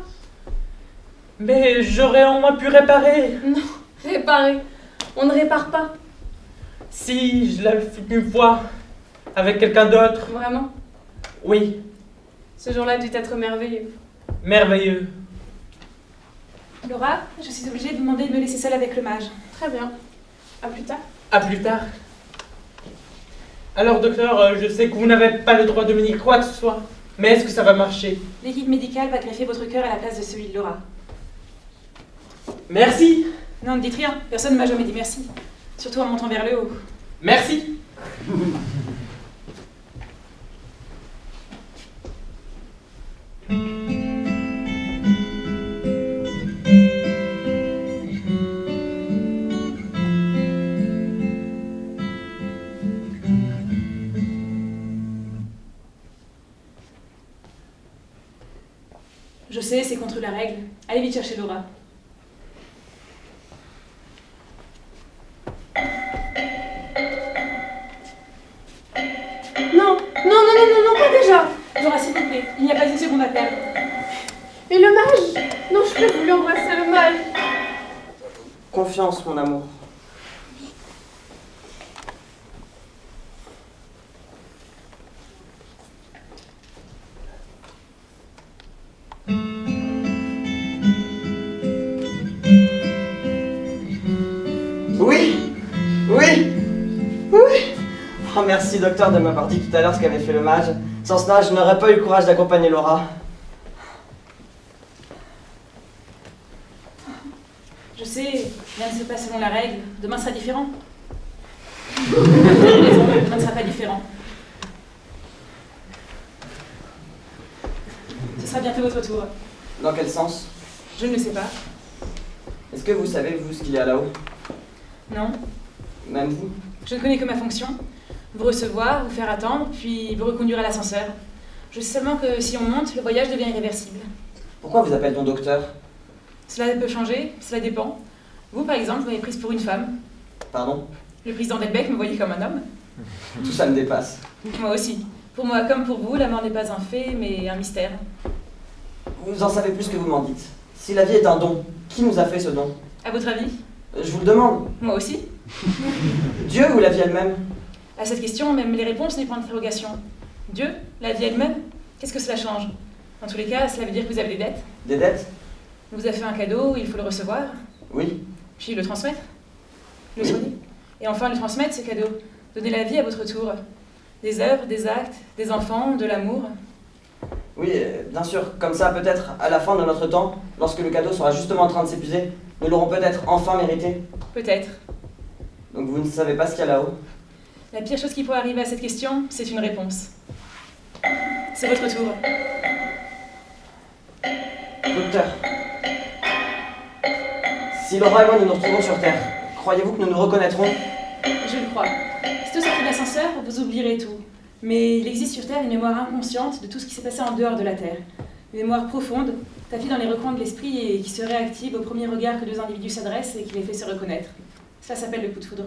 Mais j'aurais au moins pu réparer. Non, réparer. On ne répare pas. Si, je l'avais fait une fois, avec quelqu'un d'autre. Vraiment? Oui, Ce jour-là dut être merveilleux. merveilleux. Laura, je suis obligée de vous demander de me laisser seule avec le mage. Très bien. À plus tard. À plus tard. Alors, docteur, je sais que vous n'avez pas le droit de me dire quoi que ce soit, mais est-ce que ça va marcher? L'équipe médicale va greffer votre cœur à la place de celui de Laura. Merci. Non, ne dites rien. Personne ne m'a jamais dit merci. Surtout en montant vers le haut. Merci. Je sais, c'est contre la règle. Allez vite chercher Laura. Non, pas déjà. Laura, s'il vous plaît, il n'y a pas une seconde à perdre. Et le mage? Non, je peux voulu embrasser le mage. Confiance, mon amour. Oui! Oui! Oui! Oh, merci, docteur, de m'avoir dit tout à l'heure ce qu'avait fait le mage. Sans cela, je n'aurais pas eu le courage d'accompagner Laura. Je sais, rien ne se passe selon la règle. Demain sera différent. Vous avez raison, demain ne sera pas différent. Ce sera bientôt votre tour. Dans quel sens? Je ne le sais pas. Est-ce que vous savez, vous, ce qu'il y a là-haut? Non. Même vous? Je ne connais que ma fonction. Vous recevoir, vous faire attendre, puis vous reconduire à l'ascenseur. Je sais seulement que si on monte, le voyage devient irréversible. Pourquoi vous appelle-t-on docteur? Cela peut changer, cela dépend. Vous, par exemple, vous m'avez prise pour une femme. Pardon? Le président Delbecq me voyait comme un homme. Tout ça me dépasse. Moi aussi. Pour moi, comme pour vous, la mort n'est pas un fait, mais un mystère. Vous en savez plus que vous m'en dites. Si la vie est un don, qui nous a fait ce don? À votre avis? Je vous le demande. Moi aussi. Dieu ou la vie elle-même? À cette question, même les réponses n'est point d'interrogation. Dieu? La vie elle-même? Qu'est-ce que cela change? Dans tous les cas, cela veut dire que vous avez des dettes. Des dettes? On vous a fait un cadeau, il faut le recevoir, Oui. puis le transmettre, le Oui. soigner. Et enfin, le transmettre, ce cadeau. Donner la vie à votre tour. Des œuvres, des actes, des enfants, de l'amour. Oui, bien sûr. Comme ça, peut-être, à la fin de notre temps, lorsque le cadeau sera justement en train de s'épuiser, nous l'aurons peut-être enfin mérité. Peut-être. Donc vous ne savez pas ce qu'il y a là-haut? La pire chose qui pourrait arriver à cette question, c'est une réponse. C'est votre tour. Docteur. Si Laura et moi nous nous retrouvons sur Terre, croyez-vous que nous nous reconnaîtrons? Je le crois. Si au sortir de l'ascenseur, vous oublierez tout. Mais il existe sur Terre une mémoire inconsciente de tout ce qui s'est passé en dehors de la Terre. Une mémoire profonde, tapie dans les recoins de l'esprit et qui se réactive au premier regard que deux individus s'adressent et qui les fait se reconnaître. Cela s'appelle le coup de foudre.